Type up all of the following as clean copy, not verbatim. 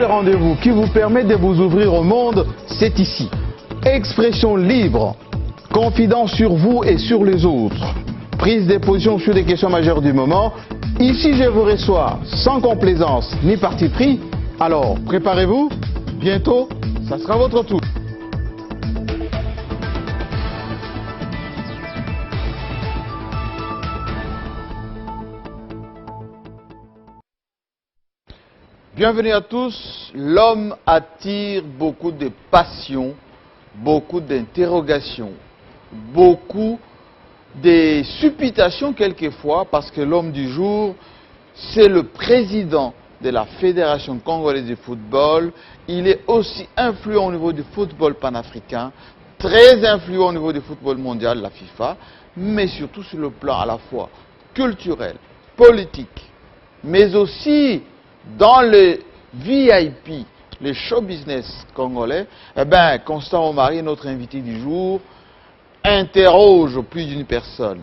seul rendez-vous qui vous permet de vous ouvrir au monde, c'est ici. Expression libre, confidence sur vous et sur les autres, prise de position sur des questions majeures du moment. Ici, je vous reçois sans complaisance ni parti pris. Alors, préparez-vous, bientôt, ça sera votre tour. Bienvenue à tous. L'homme attire beaucoup de passion, beaucoup d'interrogations, beaucoup de supputations quelquefois, parce que l'homme du jour, c'est le président de la Fédération congolaise de football. Il est aussi influent au niveau du football panafricain, très influent au niveau du football mondial, la FIFA, mais surtout sur le plan à la fois culturel, politique, mais aussi dans le VIP, le show business congolais. Eh bien, Constant Omari, notre invité du jour, interroge plus d'une personne.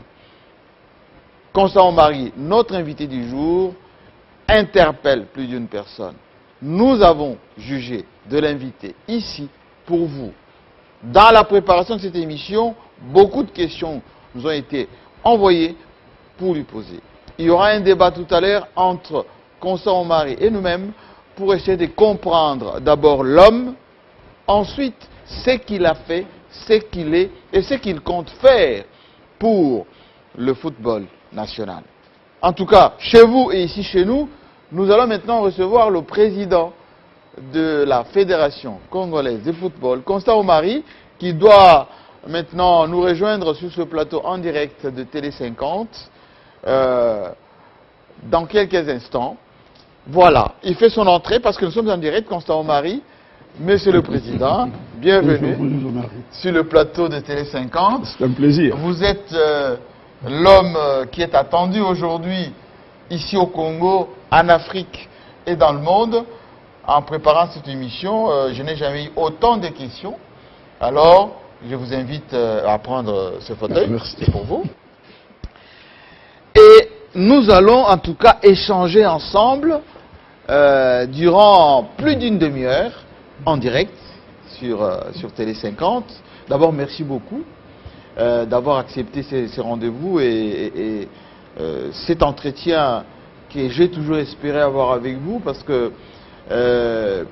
Constant Omari, notre invité du jour, interpelle plus d'une personne. Nous avons jugé de l'inviter ici pour vous. Dans la préparation de cette émission, beaucoup de questions nous ont été envoyées pour lui poser. Il y aura un débat tout à l'heure entre Constant Omari et nous-mêmes pour essayer de comprendre d'abord l'homme, ensuite ce qu'il a fait, ce qu'il est et ce qu'il compte faire pour le football national. En tout cas, chez vous et ici chez nous, nous allons maintenant recevoir le président de la Fédération congolaise de football, Constant Omari, qui doit maintenant nous rejoindre sur ce plateau en direct de Télé 50 dans quelques instants. Voilà, il fait son entrée parce que nous sommes en direct, Constant Omari. Monsieur le Président, bienvenue sur le plateau de Télé 50. C'est un plaisir. Vous êtes l'homme qui est attendu aujourd'hui ici au Congo, en Afrique et dans le monde. En préparant cette émission, je n'ai jamais eu autant de questions. Alors, je vous invite à prendre ce fauteuil. Merci. C'est pour vous. Et nous allons en tout cas échanger ensemble durant plus d'une demi-heure en direct sur Télé 50. D'abord, merci beaucoup d'avoir accepté ces rendez-vous et cet entretien que j'ai toujours espéré avoir avec vous, parce que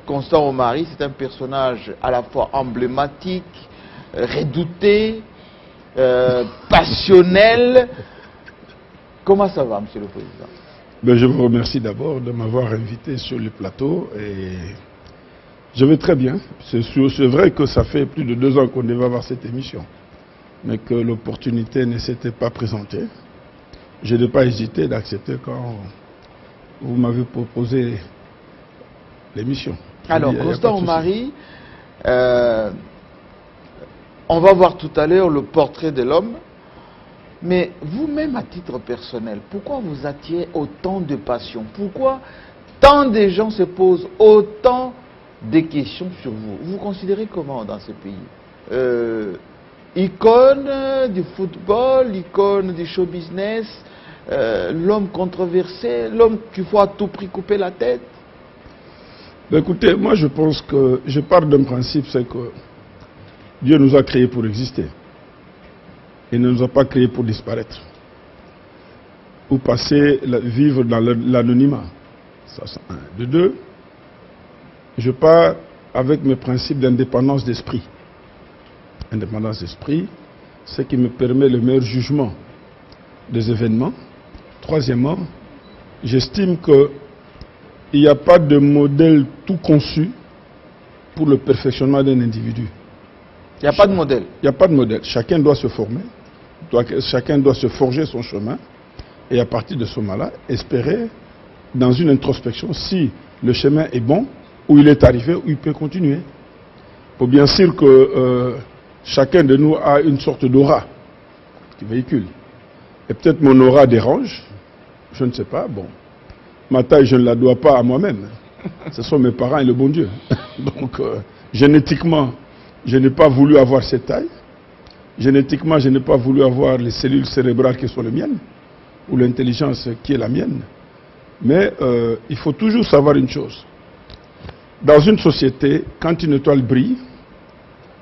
Constant Omari, c'est un personnage à la fois emblématique, redouté, passionnel. Comment ça va, Monsieur le Président? Ben, je vous remercie d'abord de m'avoir invité sur le plateau et je vais très bien. C'est vrai que ça fait plus de 2 ans qu'on devait avoir cette émission, mais que l'opportunité ne s'était pas présentée. Je n'ai pas hésité d'accepter quand vous m'avez proposé l'émission. Alors, Constant Omari, on va voir tout à l'heure le portrait de l'homme. Mais vous-même, à titre personnel, pourquoi vous attirez autant de passion? Pourquoi tant de gens se posent autant de questions sur vous? Vous vous considérez comment dans ce pays? Icône du football, icône du show business, l'homme controversé, l'homme qu'il faut à tout prix couper la tête? Ben écoutez, moi je pense que je pars d'un principe, c'est que Dieu nous a créés pour exister. Il ne nous a pas créés pour disparaître. Ou vivre dans l'anonymat. Ça, c'est un. De deux, je pars avec mes principes d'indépendance d'esprit. Indépendance d'esprit, c'est ce qui me permet le meilleur jugement des événements. Troisièmement, j'estime qu'il n'y a pas de modèle tout conçu pour le perfectionnement d'un individu. Il n'y a pas de modèle. Il n'y a pas de modèle. Chacun doit se former, chacun doit se forger son chemin et à partir de ce moment-là, espérer dans une introspection si le chemin est bon, où il est arrivé, où il peut continuer. Il faut bien sûr que chacun de nous a une sorte d'aura qui véhicule. Et peut-être mon aura dérange, je ne sais pas, bon. Ma taille, je ne la dois pas à moi-même. Ce sont mes parents et le bon Dieu. Donc, génétiquement, je n'ai pas voulu avoir cette taille. Génétiquement, je n'ai pas voulu avoir les cellules cérébrales qui sont les miennes, ou l'intelligence qui est la mienne. Mais il faut toujours savoir une chose. Dans une société, quand une étoile brille,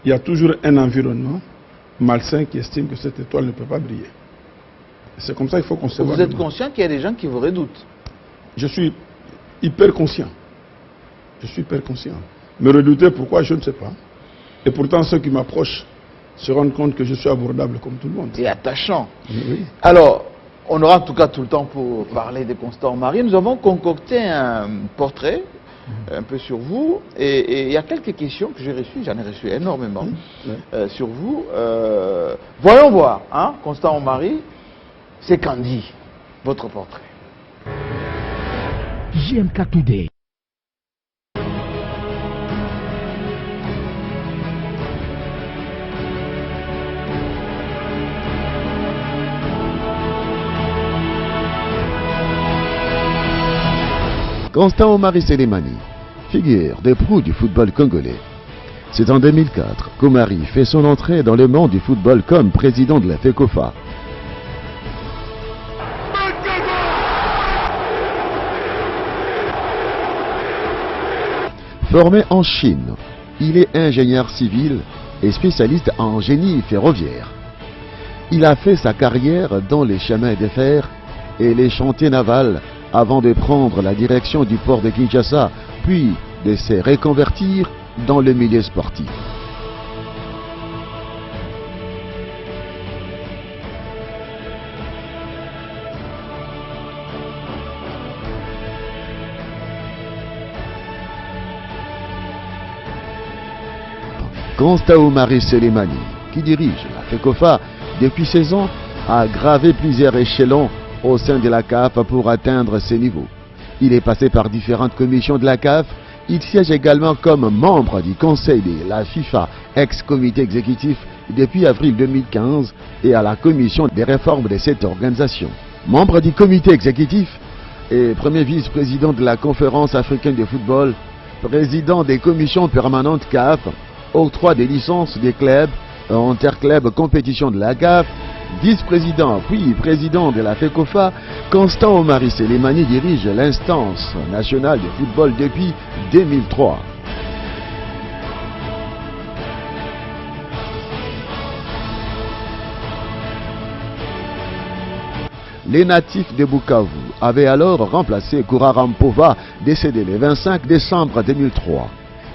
il y a toujours un environnement malsain qui estime que cette étoile ne peut pas briller. C'est comme ça qu'il faut concevoir. Vous êtes conscient qu'il y a des gens qui vous redoutent? Je suis hyper conscient. Je suis hyper conscient. Me redouter, pourquoi, je ne sais pas. Et pourtant, ceux qui m'approchent se rendent compte que je suis abordable comme tout le monde. Et attachant. Oui. Alors, on aura en tout cas tout le temps pour parler de Constant Omari. Nous avons concocté un portrait un peu sur vous, et il y a quelques questions que j'ai reçues, j'en ai reçu énormément sur vous. Voyons voir, hein, Constant Omari, c'est qu'en dit votre portrait. JMK Today. Constant Omari Selemani, figure des pros du football congolais. C'est en 2004 qu'Omari fait son entrée dans le monde du football comme président de la FECOFA. Formé en Chine, il est ingénieur civil et spécialiste en génie ferroviaire. Il a fait sa carrière dans les chemins de fer et les chantiers navals avant de prendre la direction du port de Kinshasa, puis de se reconvertir dans le milieu sportif. Constant Omari Selemani, qui dirige la FECOFA depuis 16 ans, a gravé plusieurs échelons au sein de la CAF pour atteindre ces niveaux. Il est passé par différentes commissions de la CAF. Il siège également comme membre du conseil de la FIFA, ex-comité exécutif depuis avril 2015 et à la commission des réformes de cette organisation. Membre du comité exécutif et premier vice-président de la conférence africaine de football, président des commissions permanentes CAF, octroi des licences des clubs, interclub compétition de la CAF, vice-président puis président de la FECOFA, Constant Omari Selemani dirige l'instance nationale de football depuis 2003. Les natifs de Bukavu avaient alors remplacé Kourarampova, décédé le 25 décembre 2003.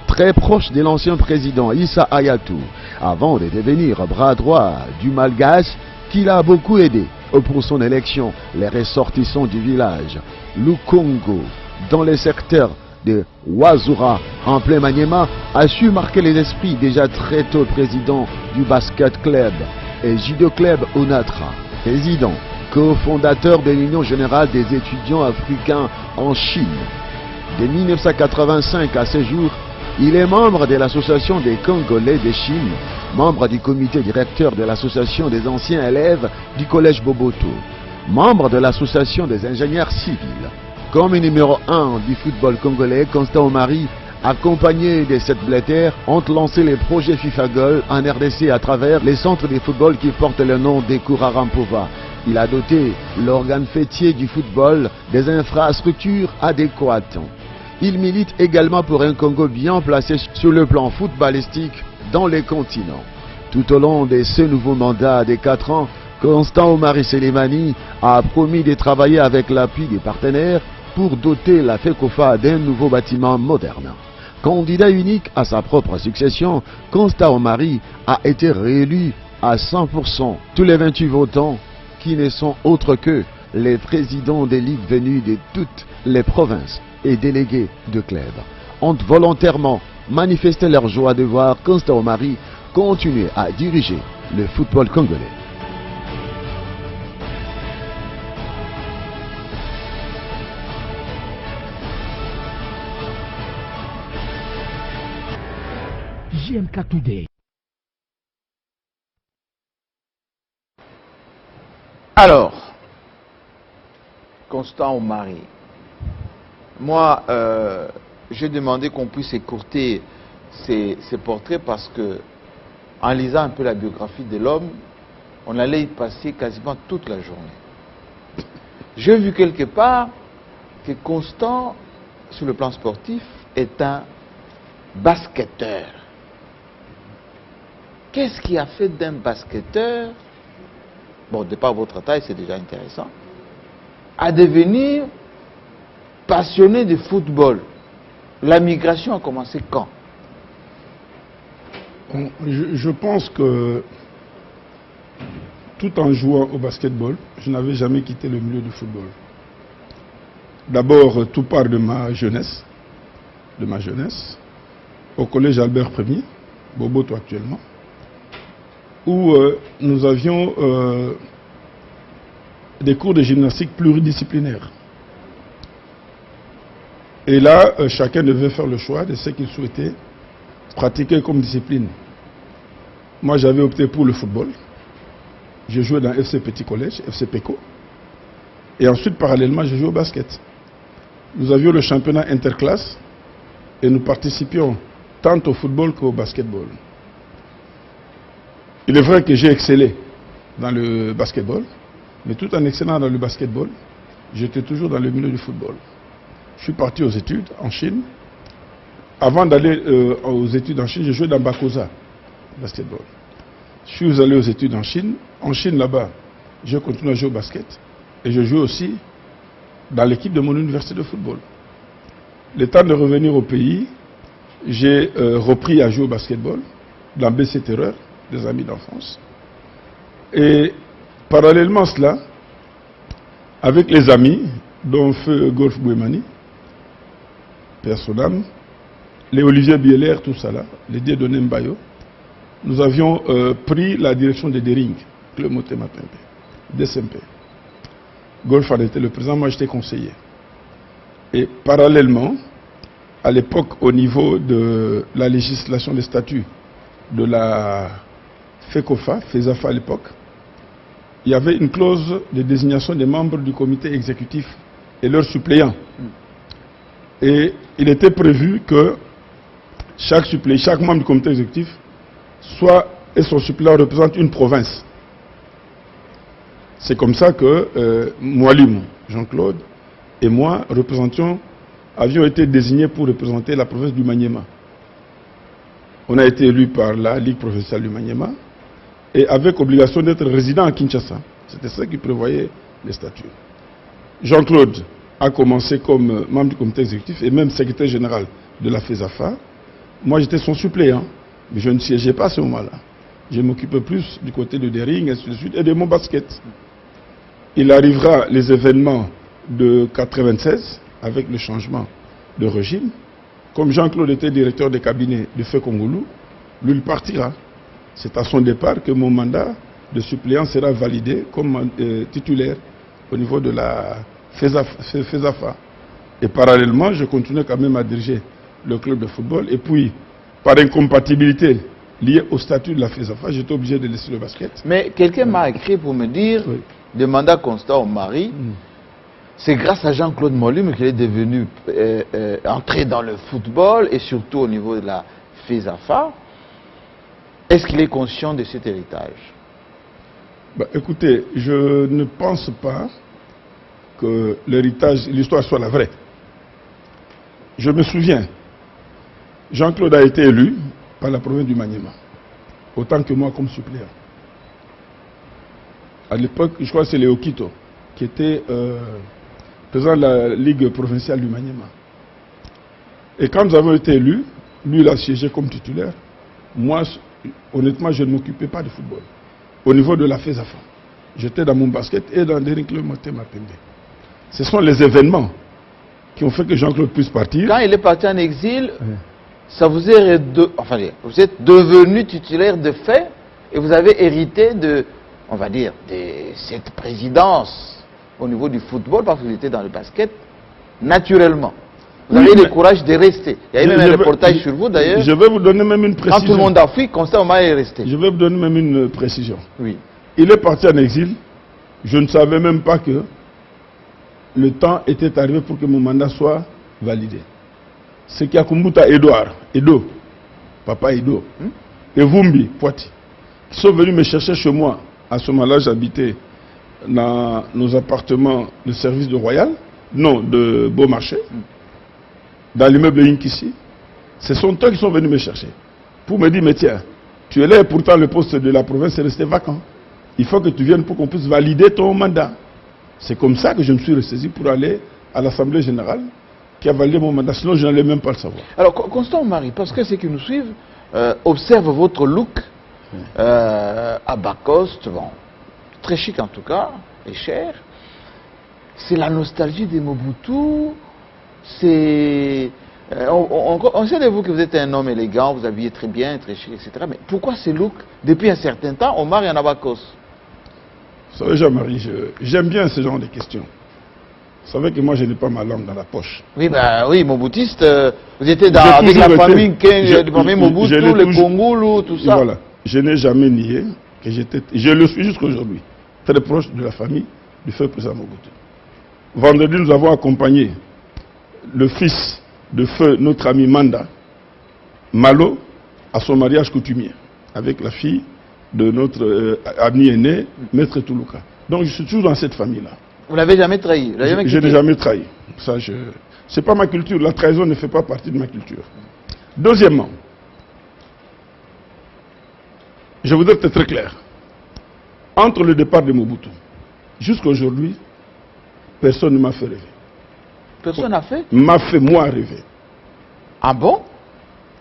Très proche de l'ancien président Issa Hayatou, avant de devenir bras droit du Malgache, qui l'a beaucoup aidé pour son élection. Les ressortissants du village Lukongo, dans le secteur de Wazura, en plein Maniema, a su marquer les esprits déjà très tôt président du basket club et judo club Onatra, président, cofondateur de l'Union générale des étudiants africains en Chine. De 1985 à ce jour, il est membre de l'Association des Congolais de Chine, membre du comité directeur de l'Association des anciens élèves du Collège Boboto, membre de l'Association des ingénieurs civils. Comme numéro 1 du football congolais, Constant Omari, accompagné de cette Blatter, ont lancé les projets FIFA Goal en RDC à travers les centres de football qui portent le nom des Kourarampova. Il a doté l'organe fêtier du football des infrastructures adéquates. Il milite également pour un Congo bien placé sur le plan footballistique dans les continents. Tout au long de ce nouveau mandat de 4 ans, Constant Omari Selemani a promis de travailler avec l'appui des partenaires pour doter la FECOFA d'un nouveau bâtiment moderne. Candidat unique à sa propre succession, Constant Omari a été réélu à 100%. Tous les 28 votants, qui ne sont autres que les présidents des ligues venus de toutes les provinces et délégués de clubs, ont volontairement manifesté leur joie de voir Constant Omari continuer à diriger le football congolais. JMK Today. Alors, Constant Omari, moi, j'ai demandé qu'on puisse écourter ces portraits parce que, en lisant un peu la biographie de l'homme, on allait y passer quasiment toute la journée. J'ai vu quelque part que Constant, sur le plan sportif, est un basketteur. Qu'est-ce qui a fait d'un basketteur, bon, de par votre taille, c'est déjà intéressant, à devenir passionné de football? La migration a commencé quand? Je pense que tout en jouant au basketball, je n'avais jamais quitté le milieu du football. D'abord, tout part de ma jeunesse, au collège Albert Ier, Boboto actuellement, où nous avions des cours de gymnastique pluridisciplinaires. Et là, chacun devait faire le choix de ce qu'il souhaitait pratiquer comme discipline. Moi, j'avais opté pour le football. Je jouais dans FC Petit Collège, FC PECO. Et ensuite, parallèlement, je jouais au basket. Nous avions le championnat interclasse et nous participions tant au football qu'au basketball. Il est vrai que j'ai excellé dans le basketball, mais tout en excellant dans le basketball, j'étais toujours dans le milieu du football. Je suis parti aux études en Chine. Avant d'aller aux études en Chine, je jouais dans Bakosa, basketball. Je suis allé aux études en Chine. En Chine, là-bas, je continue à jouer au basket. Et je joue aussi dans l'équipe de mon université de football. Le temps de revenir au pays, j'ai repris à jouer au basketball dans BC Terreur, des amis d'enfance. Et parallèlement à cela, avec les amis, dont Feu Golf Bouemani, Personnam, les Olivier Bieler, tout ça là, les Dieudonné Mbayo, nous avions pris la direction de Dering, Club Motema Pembe, DSMP. Golf en était le président, moi j'étais conseiller. Et parallèlement, à l'époque, au niveau de la législation des statuts de la FECOFA, FESAFA à l'époque, il y avait une clause de désignation des membres du comité exécutif et leurs suppléants. Et il était prévu que chaque membre du comité exécutif et son suppléant représente une province. C'est comme ça que Moualim, Jean-Claude, et moi avions été désignés pour représenter la province du Maniema. On a été élus par la Ligue provinciale du Maniema et avec obligation d'être résident à Kinshasa. C'était ça qui prévoyait les statuts. Jean-Claude a commencé comme membre du comité exécutif et même secrétaire général de la FESAFA. Moi, j'étais son suppléant, mais je ne siégeais pas à ce moment-là. Je m'occupais plus du côté de Dering, ainsi de suite, et de mon basket. Il arrivera les événements de 1996, avec le changement de régime. Comme Jean-Claude était directeur de cabinet de Feu Congolou, lui, il partira. C'est à son départ que mon mandat de suppléant sera validé comme titulaire au niveau de la FESAFA. Et parallèlement, je continuais quand même à diriger le club de football. Et puis, par incompatibilité liée au statut de la FESAFA, j'étais obligé de laisser le basket. Mais quelqu'un m'a écrit pour me dire, oui, de mandat constant au mari, c'est grâce à Jean-Claude Moualim qu'il est devenu entré dans le football et surtout au niveau de la FESAFA. Est-ce qu'il est conscient de cet héritage? Écoutez, je ne pense pas que l'héritage, l'histoire soit la vraie. Je me souviens, Jean-Claude a été élu par la province du Maniema, autant que moi comme suppléant. À l'époque, je crois que c'est Léo Quito, qui était président de la Ligue provinciale du Maniema. Et quand nous avons été élus, lui, il a siégé comme titulaire. Moi, honnêtement, je ne m'occupais pas de football. Au niveau de la FESAFA, j'étais dans mon basket et dans des clubs Motema Pembe. Ce sont les événements qui ont fait que Jean-Claude puisse partir. Quand il est parti en exil, ça vous est vous êtes devenu titulaire de fait et vous avez hérité de, on va dire, de cette présidence au niveau du football parce que vous étiez dans le basket naturellement. Vous avez le courage de rester. Il y a eu même un reportage sur vous d'ailleurs. Je vais vous donner même une précision. Quand tout le monde a fui, Constant Omar est resté. Je vais vous donner même une précision. Oui. Il est parti en exil. Je ne savais même pas que le temps était arrivé pour que mon mandat soit validé. C'est qu'il y a Kumbuta Edouard, Edo, Papa Edo, et Vumbi, Poiti, qui sont venus me chercher chez moi. À ce moment-là, j'habitais dans nos appartements de service de Royal, non, de Beaumarchais, dans l'immeuble Inkissi. Ce sont eux qui sont venus me chercher pour me dire, mais tiens, tu es là et pourtant le poste de la province est resté vacant. Il faut que tu viennes pour qu'on puisse valider ton mandat. C'est comme ça que je me suis ressaisi pour aller à l'Assemblée générale qui a validé mon mandat. Sinon, je n'allais même pas le savoir. Alors, Constant Omari, parce que ceux qui nous suivent observent votre look à bas coste, bon, très chic en tout cas, et cher. C'est la nostalgie de Mobutu. C'est... on sait de vous que vous êtes un homme élégant, vous habillez très bien, très chic, etc. Mais pourquoi ce look, depuis un certain temps, Omar et en Abakos? Vous savez, Jean-Marie, j'aime bien ce genre de questions. Vous savez que moi, je n'ai pas ma langue dans la poche. Oui, bah oui, Moboutiste, vous étiez avec la famille Mobutu, le Congolo, tout ça. Voilà. Je n'ai jamais nié que j'étais, je le suis jusqu'à aujourd'hui, très proche de la famille du feu président Mobutu. Vendredi, nous avons accompagné le fils de feu, notre ami Manda, Malo, à son mariage coutumier, avec la fille de notre ami aîné, Maître Toulouka. Donc je suis toujours dans cette famille-là. Vous l'avez jamais trahi? Je n'ai jamais trahi. Ça, c'est pas ma culture. La trahison ne fait pas partie de ma culture. Deuxièmement, je voudrais être très clair. Entre le départ de Mobutu, jusqu'à aujourd'hui, personne ne m'a fait rêver. Personne n'a fait? M'a fait moi rêver. Ah bon?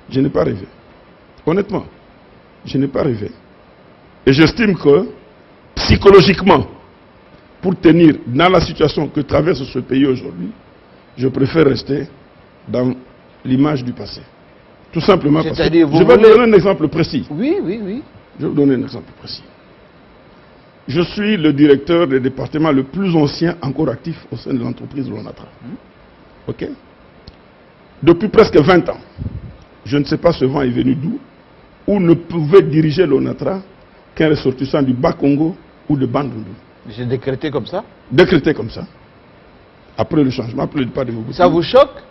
Je n'ai pas rêvé. Honnêtement, je n'ai pas rêvé. Et j'estime que, psychologiquement, pour tenir dans la situation que traverse ce pays aujourd'hui, je préfère rester dans l'image du passé. Tout simplement parce que... Je vais vous donner un exemple précis. Oui, oui, oui. Je vais vous donner un exemple précis. Je suis le directeur du département le plus ancien encore actif au sein de l'entreprise Lonatra. Ok? Depuis presque 20 ans, je ne sais pas ce vent est venu d'où, où ne pouvait diriger Lonatra qu'un ressortissant du Bas-Congo ou de Bandundu. J'ai décrété comme ça? Décrété comme ça. Après le changement, après le départ de Mobutu. Ça vous choque?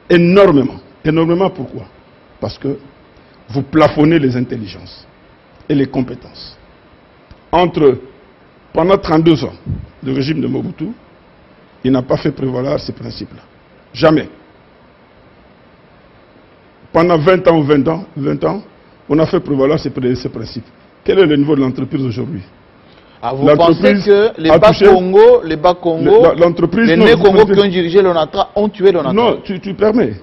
Énormément. Énormément pourquoi? Parce que vous plafonnez les intelligences et les compétences. Pendant 32 ans, le régime de Mobutu, il n'a pas fait prévaloir ces principes-là. Jamais. Pendant 20 ans ou 20 ans, on a fait prévaloir ces principes. Quel est le niveau de l'entreprise aujourd'hui? Ah, vous pensez que les Bas-Congo, les Né-Congo qui ont dirigé l'ONATRA ont tué l'ONATRA? Non, tu permets.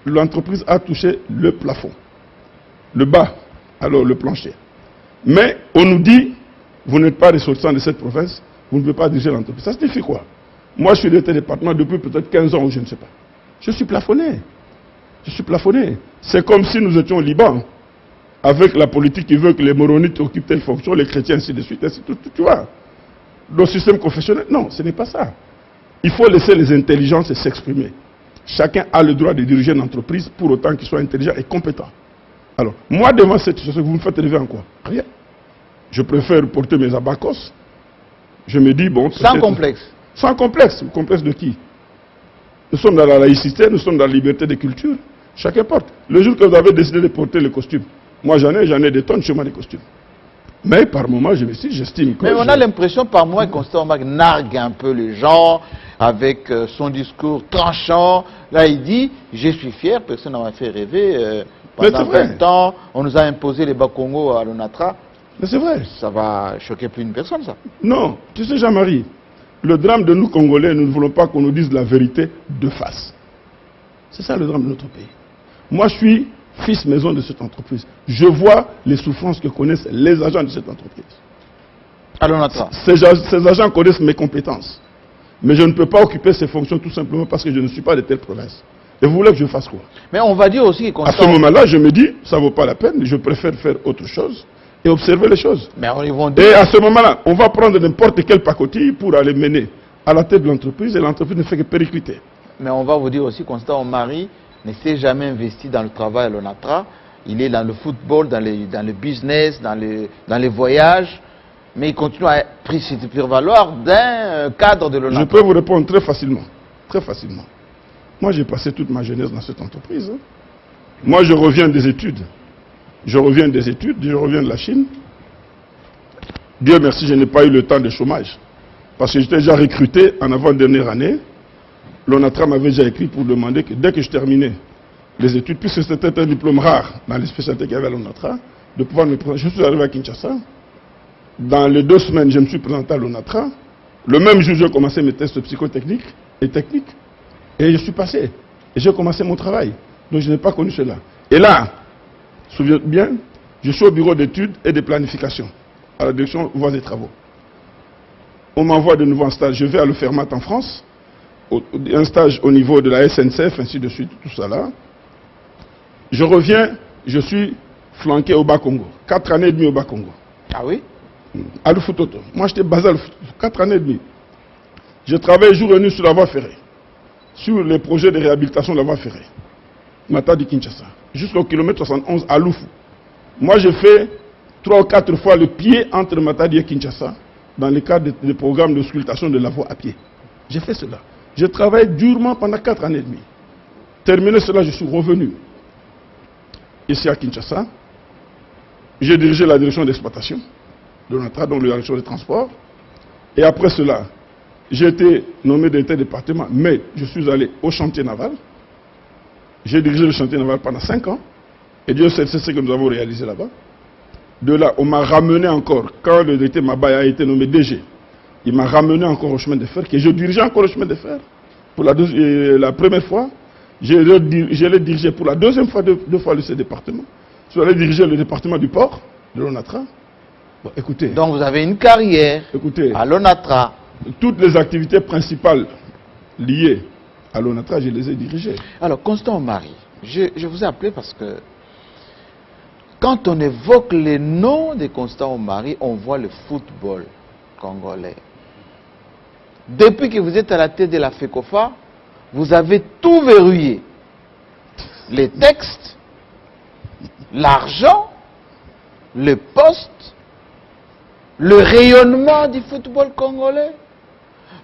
L'entreprise a touché le plafond. Le bas, alors le plancher. Mais on nous dit, vous n'êtes pas ressortissant de cette province, vous ne pouvez pas diriger l'entreprise. Ça signifie quoi? Moi, je suis de tel département depuis peut-être 15 ans ou je ne sais pas. Je suis plafonné. Je suis plafonné. C'est comme si nous étions au Liban, avec la politique qui veut que les moronites occupent telle fonction, les chrétiens, ainsi de suite, ainsi de suite. Tu vois? Le système confessionnel, non, ce n'est pas ça. Il faut laisser les intelligences s'exprimer. Chacun a le droit de diriger une entreprise pour autant qu'il soit intelligent et compétent. Alors, moi, devant cette situation, vous me faites rêver en quoi? Rien. Je préfère porter mes abacos. Je me dis, bon... Sans complexe. Sans complexe. Complexe de qui? Nous sommes dans la laïcité, nous sommes dans la liberté de culture. Chacun porte. Le jour que vous avez décidé de porter le costume, moi j'en ai des tonnes chez moi des costumes. Mais par moment, j'estime que... Mais on a l'impression par moment que Constant Omar nargue un peu les gens avec son discours tranchant. Là, il dit, je suis fier, personne n'a fait rêver. Pendant 20 ans, on nous a imposé les Bas-Congo à l'ONATRA. Mais c'est vrai. Ça va choquer plus une personne, ça. Non, tu sais, Jean-Marie, le drame de nous Congolais, nous ne voulons pas qu'on nous dise la vérité de face. C'est ça le drame de notre pays. Moi, je suis fils maison de cette entreprise. Je vois les souffrances que connaissent les agents de cette entreprise. À l'ONATRA. Ces agents connaissent mes compétences. Mais je ne peux pas occuper ces fonctions tout simplement parce que je ne suis pas de telle province. Et vous voulez que je fasse quoi? Mais on va dire aussi... À ce moment-là, je me dis, ça ne vaut pas la peine, je préfère faire autre chose et observer les choses. Mais ils vont dire... Et à ce moment-là, on va prendre n'importe quelle pacotille pour aller mener à la tête de l'entreprise et l'entreprise ne fait que péricliter. Mais on va vous dire aussi, Constant Omari ne s'est jamais investi dans le travail à l'ONATRA. Il est dans le football, dans le business, dans les voyages. Mais il continue à prévaloir d'un cadre de l'ONATRA. Je peux vous répondre très facilement. Très facilement. Moi, j'ai passé toute ma jeunesse dans cette entreprise. Moi, je reviens des études. Je reviens de la Chine. Dieu merci, je n'ai pas eu le temps de chômage. Parce que j'étais déjà recruté en avant-dernière année. L'ONATRA m'avait déjà écrit pour demander que dès que je terminais les études, puisque c'était un diplôme rare dans les spécialités qu'il y avait à l'ONATRA, de pouvoir me présenter. Je suis arrivé à Kinshasa. Dans les 2 semaines, je me suis présenté à l'ONATRA. Le même jour, j'ai commencé mes tests psychotechniques et techniques. Et je suis passé. Et j'ai commencé mon travail. Donc je n'ai pas connu cela. Et là, souviens bien, je suis au bureau d'études et de planification, à la direction voies et travaux. On m'envoie de nouveau en stage. Je vais à Le Fermat en France, un stage au niveau de la SNCF, ainsi de suite, tout ça là. Je reviens, je suis flanqué au Bas-Congo. 4 années et demie au Bas-Congo. Ah oui? À Lufutoto. Moi, j'étais basé à Lufutoto. 4 années et demie. Je travaillais jour et nuit sur la voie ferrée, sur les projets de réhabilitation de la voie ferrée. Matadi Kinshasa. Jusqu'au kilomètre 71 à Lufu. Moi, j'ai fait 3 ou 4 fois le pied entre Matadi et Kinshasa dans le cadre des programmes de sculptation de la voie à pied. J'ai fait cela. J'ai travaillé durement pendant 4 années et demie. Terminé cela, je suis revenu ici à Kinshasa. J'ai dirigé la direction d'exploitation de l'ONATRA, donc la direction des transports. Et après cela, j'ai été nommé directeur de département, mais je suis allé au chantier naval. J'ai dirigé le chantier naval pendant 5 ans. Et Dieu sait ce que nous avons réalisé là-bas. De là, on m'a ramené encore, quand le directeur Mabaya a été nommé DG, il m'a ramené encore au chemin de fer, que je dirigeais encore le chemin de fer. Pour la première fois, je l'ai dirigé pour la deuxième fois, 2 fois ce département. Je suis allé diriger le département du port, de l'ONATRA. Bon, écoutez. Donc vous avez une carrière à l'ONATRA. Toutes les activités principales liées à l'ONATRA, je les ai dirigées. Alors, Constant Omari, je vous ai appelé parce que quand on évoque les noms de Constant Omari, on voit le football congolais. Depuis que vous êtes à la tête de la FECOFA, vous avez tout verrouillé. Les textes, l'argent, le poste, le rayonnement du football congolais,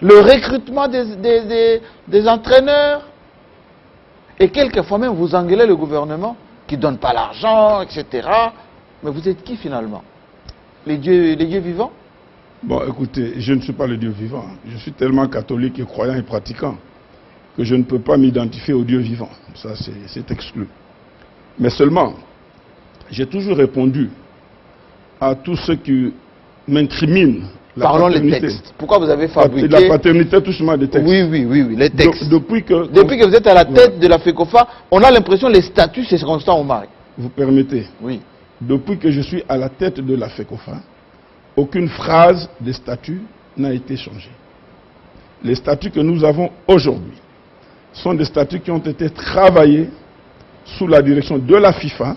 le recrutement des entraîneurs. Et quelquefois même, vous engueulez le gouvernement qui ne donne pas l'argent, etc. Mais vous êtes qui finalement? Les dieux vivants? Bon, écoutez, je ne suis pas le Dieu vivant. Je suis tellement catholique et croyant et pratiquant que je ne peux pas m'identifier au Dieu vivant. Ça, c'est exclu. Mais seulement, j'ai toujours répondu à tous ceux qui m'incriminent. Parlons les textes. Pourquoi vous avez fabriqué... La paternité, tout simplement, des textes. Oui, les textes. Depuis que vous êtes à la tête de la FECOFA, on a l'impression que les statuts, c'est Constant Omari. Vous permettez? Oui. Depuis que je suis à la tête de la FECOFA, aucune phrase des statuts n'a été changée. Les statuts que nous avons aujourd'hui sont des statuts qui ont été travaillés sous la direction de la FIFA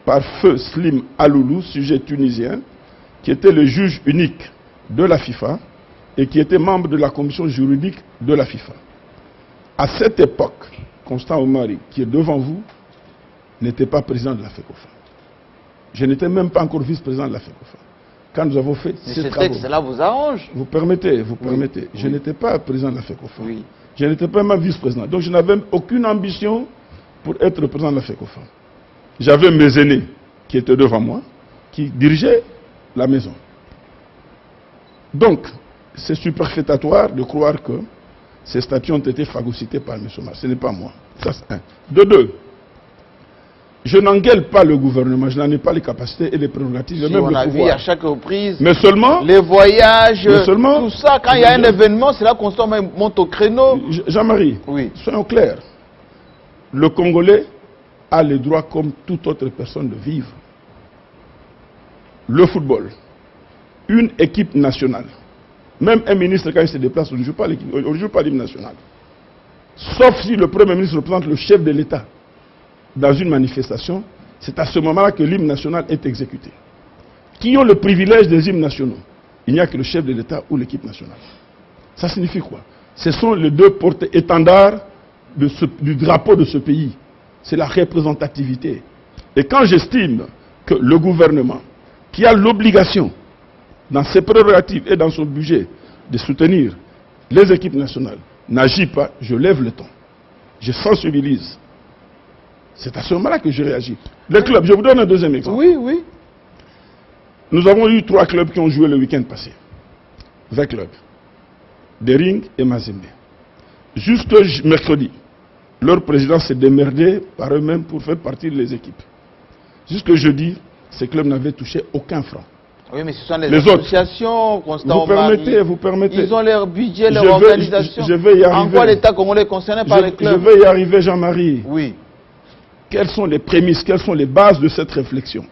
par Feu Slim Aloulou, sujet tunisien, qui était le juge unique de la FIFA et qui était membre de la commission juridique de la FIFA. À cette époque, Constant Omari, qui est devant vous, n'était pas président de la FECOFA. Je n'étais même pas encore vice-président de la FECOFA. Quand nous avons fait ces travaux... Cela vous arrange? Vous permettez. Je n'étais pas président de la FECOFA. Oui. Je n'étais pas même vice-président. Donc je n'avais aucune ambition pour être président de la FECOFA. J'avais mes aînés qui étaient devant moi, qui dirigeaient la maison. Donc, c'est superfétatoire de croire que ces statuts ont été phagocytés par M. Omar. Ce n'est pas moi. Ça, c'est un. De deux, je n'engueule pas le gouvernement, je n'en ai pas les capacités et les prérogatives. Si même on a vu à chaque reprise, mais seulement, les voyages, seulement, tout ça, quand il y a un événement, c'est là qu'on monte au créneau. Jean-Marie, oui. Soyons clairs. Le Congolais a le droit, comme toute autre personne, de vivre. Le football, une équipe nationale, même un ministre, quand il se déplace, on ne joue pas l'hymne national. Sauf si le Premier ministre représente le chef de l'État dans une manifestation, c'est à ce moment-là que l'hymne national est exécuté. Qui ont le privilège des hymnes nationaux? Il n'y a que le chef de l'État ou l'équipe nationale. Ça signifie quoi? Ce sont les deux porte-étendards du drapeau de ce pays. C'est la représentativité. Et quand j'estime que le gouvernement, qui a l'obligation, dans ses prérogatives et dans son budget, de soutenir les équipes nationales, n'agit pas, je lève le ton. Je sensibilise. C'est à ce moment-là que je réagis. Les clubs, je vous donne un deuxième exemple. Oui, oui. Nous avons eu 3 clubs qui ont joué le week-end passé. 20 clubs. Dering et Mazembe. Juste mercredi, leur président s'est démerdé par eux-mêmes pour faire partir les équipes. Jusque jeudi, ces clubs n'avaient touché aucun franc. Oui, mais ce sont les autres, associations, Constant vous permettez. Ils ont leur budget, leur organisation. Je vais y arriver. En quoi l'État congolais est concerné par les clubs? Je vais y arriver, Jean-Marie. Oui. Quelles sont les prémices, quelles sont les bases de cette réflexion?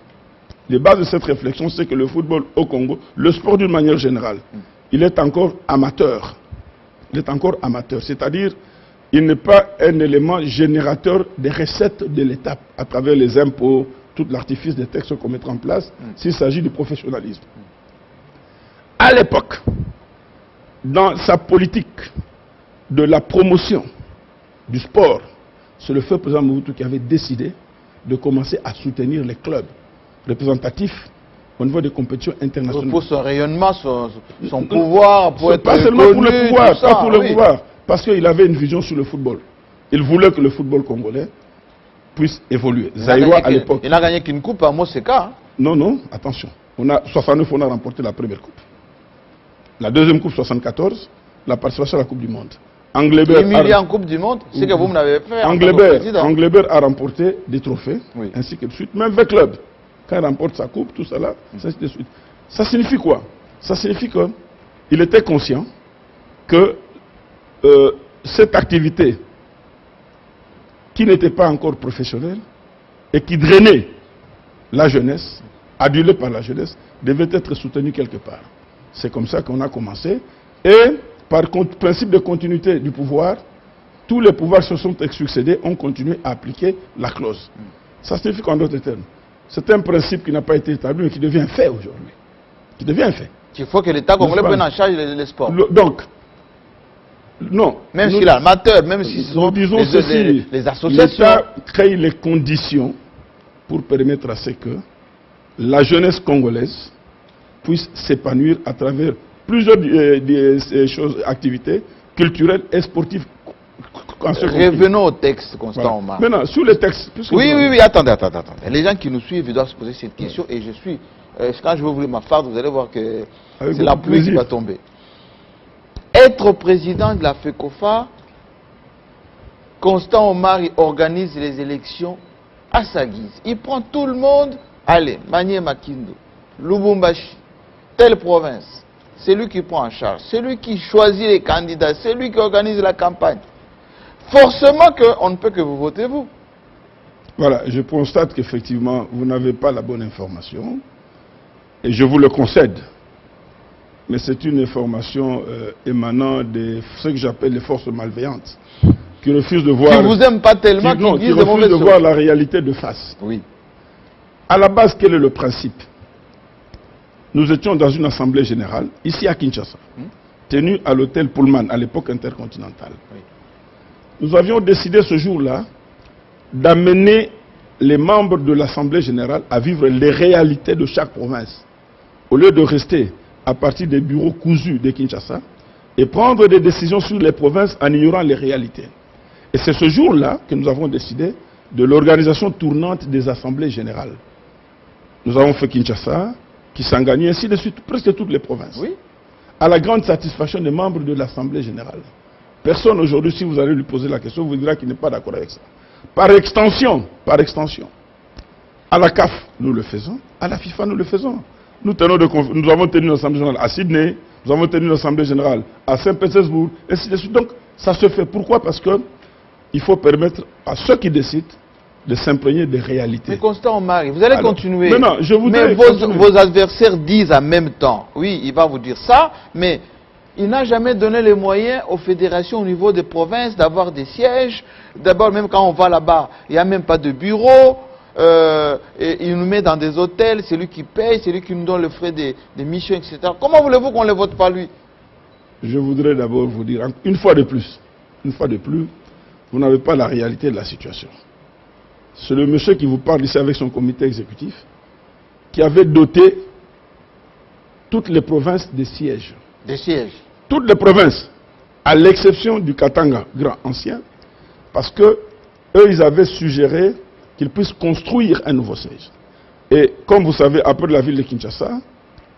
Les bases de cette réflexion, c'est que le football au Congo, le sport d'une manière générale, il est encore amateur. Il est encore amateur, c'est-à-dire il n'est pas un élément générateur des recettes de l'État à travers les impôts, tout l'artifice des textes qu'on mettra en place, s'il s'agit du professionnalisme. À l'époque, dans sa politique de la promotion du sport, c'est le feu président Mobutu qui avait décidé de commencer à soutenir les clubs représentatifs au niveau des compétitions internationales. Pour son rayonnement, son pouvoir, pour être pas seulement pour le pouvoir, ça, pas pour le pouvoir, parce qu'il avait une vision sur le football. Il voulait que le football congolais puisse évoluer. Zaïrois à l'époque. Il n'a gagné qu'une coupe à Moseka. Hein? Non, non, attention. 69, on a remporté la première coupe. La deuxième coupe, 74, la participation à la Coupe du Monde. Humilié en Coupe du Monde, c'est que vous me l'avez fait. Anglebert a remporté des trophées, ainsi que de suite, même 20 clubs. Quand il remporte sa coupe, tout ça là, ainsi de suite. Ça signifie quoi? Ça signifie qu'il était conscient que cette activité qui n'était pas encore professionnelle et qui drainait la jeunesse, adulée par la jeunesse, devait être soutenue quelque part. C'est comme ça qu'on a commencé. Et par principe de continuité du pouvoir, tous les pouvoirs se sont succédés, ont continué à appliquer la clause. Ça signifie qu'en d'autres termes, c'est un principe qui n'a pas été établi, mais qui devient fait aujourd'hui. Qui devient fait. Il faut que l'État congolais prenne en charge les sports. Donc, non. Même si l'amateur, même si ce sont les associations. L'État crée les conditions pour permettre à ce que la jeunesse congolaise puisse s'épanouir à travers plusieurs activités culturelles et sportives. Revenons au texte, Constant Omar. Voilà. Maintenant, sur les textes. Oui, attendez. Les gens qui nous suivent ils doivent se poser cette question et je suis. Quand je vais ouvrir ma farde, vous allez voir que c'est la pluie qui va tomber. Être président de la FECOFA, Constant Omar il organise les élections à sa guise. Il prend tout le monde. Allez, Manié Makindo, Lubumbashi, telle province. C'est lui qui prend en charge. C'est lui qui choisit les candidats. C'est lui qui organise la campagne. Forcément qu'on ne peut que vous voter, vous. Voilà, je constate qu'effectivement, vous n'avez pas la bonne information. Et je vous le concède. Mais c'est une information émanant de ce que j'appelle les forces malveillantes. Qui refusent de voir... Qui vous aiment pas tellement, qui refusent de voir la réalité de face. Oui. À la base, quel est le principe? Nous étions dans une assemblée générale, ici à Kinshasa, tenue à l'hôtel Pullman, à l'époque intercontinentale. Oui. Nous avions décidé ce jour-là d'amener les membres de l'assemblée générale à vivre les réalités de chaque province, au lieu de rester à partir des bureaux cousus de Kinshasa et prendre des décisions sur les provinces en ignorant les réalités. Et c'est ce jour-là que nous avons décidé de l'organisation tournante des assemblées générales. Nous avons fait Kinshasa, Kisangani, ainsi de suite, presque toutes les provinces. Oui. À la grande satisfaction des membres de l'Assemblée générale. Personne aujourd'hui, si vous allez lui poser la question, vous dira qu'il n'est pas d'accord avec ça. Par extension, à la CAF, nous le faisons, à la FIFA, nous le faisons. Nous avons tenu une Assemblée générale à Sydney, nous avons tenu une Assemblée générale à Saint-Pétersbourg, ainsi de suite. Donc, ça se fait. Pourquoi? Parce qu'il faut permettre à ceux qui décident de s'imprégner des réalités. Mais Constant Omar, vous allez continuer. Non, je voudrais mais vos adversaires disent en même temps, oui, il va vous dire ça, mais il n'a jamais donné les moyens aux fédérations au niveau des provinces d'avoir des sièges. D'abord, même quand on va là-bas, il n'y a même pas de bureau. Et il nous met dans des hôtels, c'est lui qui paye, c'est lui qui nous donne le frais des missions, etc. Comment voulez-vous qu'on ne le vote pas lui? Je voudrais d'abord vous dire, une fois de plus, vous n'avez pas la réalité de la situation. C'est le monsieur qui vous parle ici avec son comité exécutif qui avait doté toutes les provinces des sièges. Des sièges. Toutes les provinces, à l'exception du Katanga, grand ancien, parce que eux, ils avaient suggéré qu'ils puissent construire un nouveau siège. Et comme vous savez, après la ville de Kinshasa,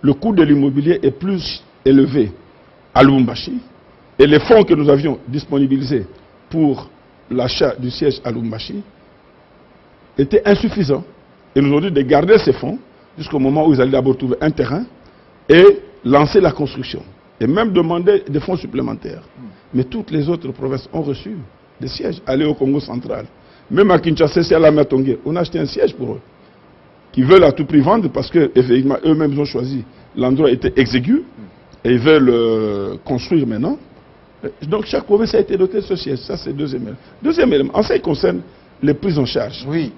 le coût de l'immobilier est plus élevé à Lubumbashi. Et les fonds que nous avions disponibilisés pour l'achat du siège à Lubumbashi était insuffisant. Et nous ont dit de garder ces fonds jusqu'au moment où ils allaient d'abord trouver un terrain et lancer la construction. Et même demander des fonds supplémentaires. Mais toutes les autres provinces ont reçu des sièges. Aller au Congo central. Même à Kinshasa, c'est à la Matongé. On a acheté un siège pour eux. Qui veulent à tout prix vendre parce qu'effectivement, eux-mêmes ont choisi. L'endroit était exigu. Et ils veulent construire maintenant. Donc chaque province a été dotée de ce siège. Ça, c'est le deuxième élément. Deuxième élément, en ce qui concerne les prises en charge. Oui.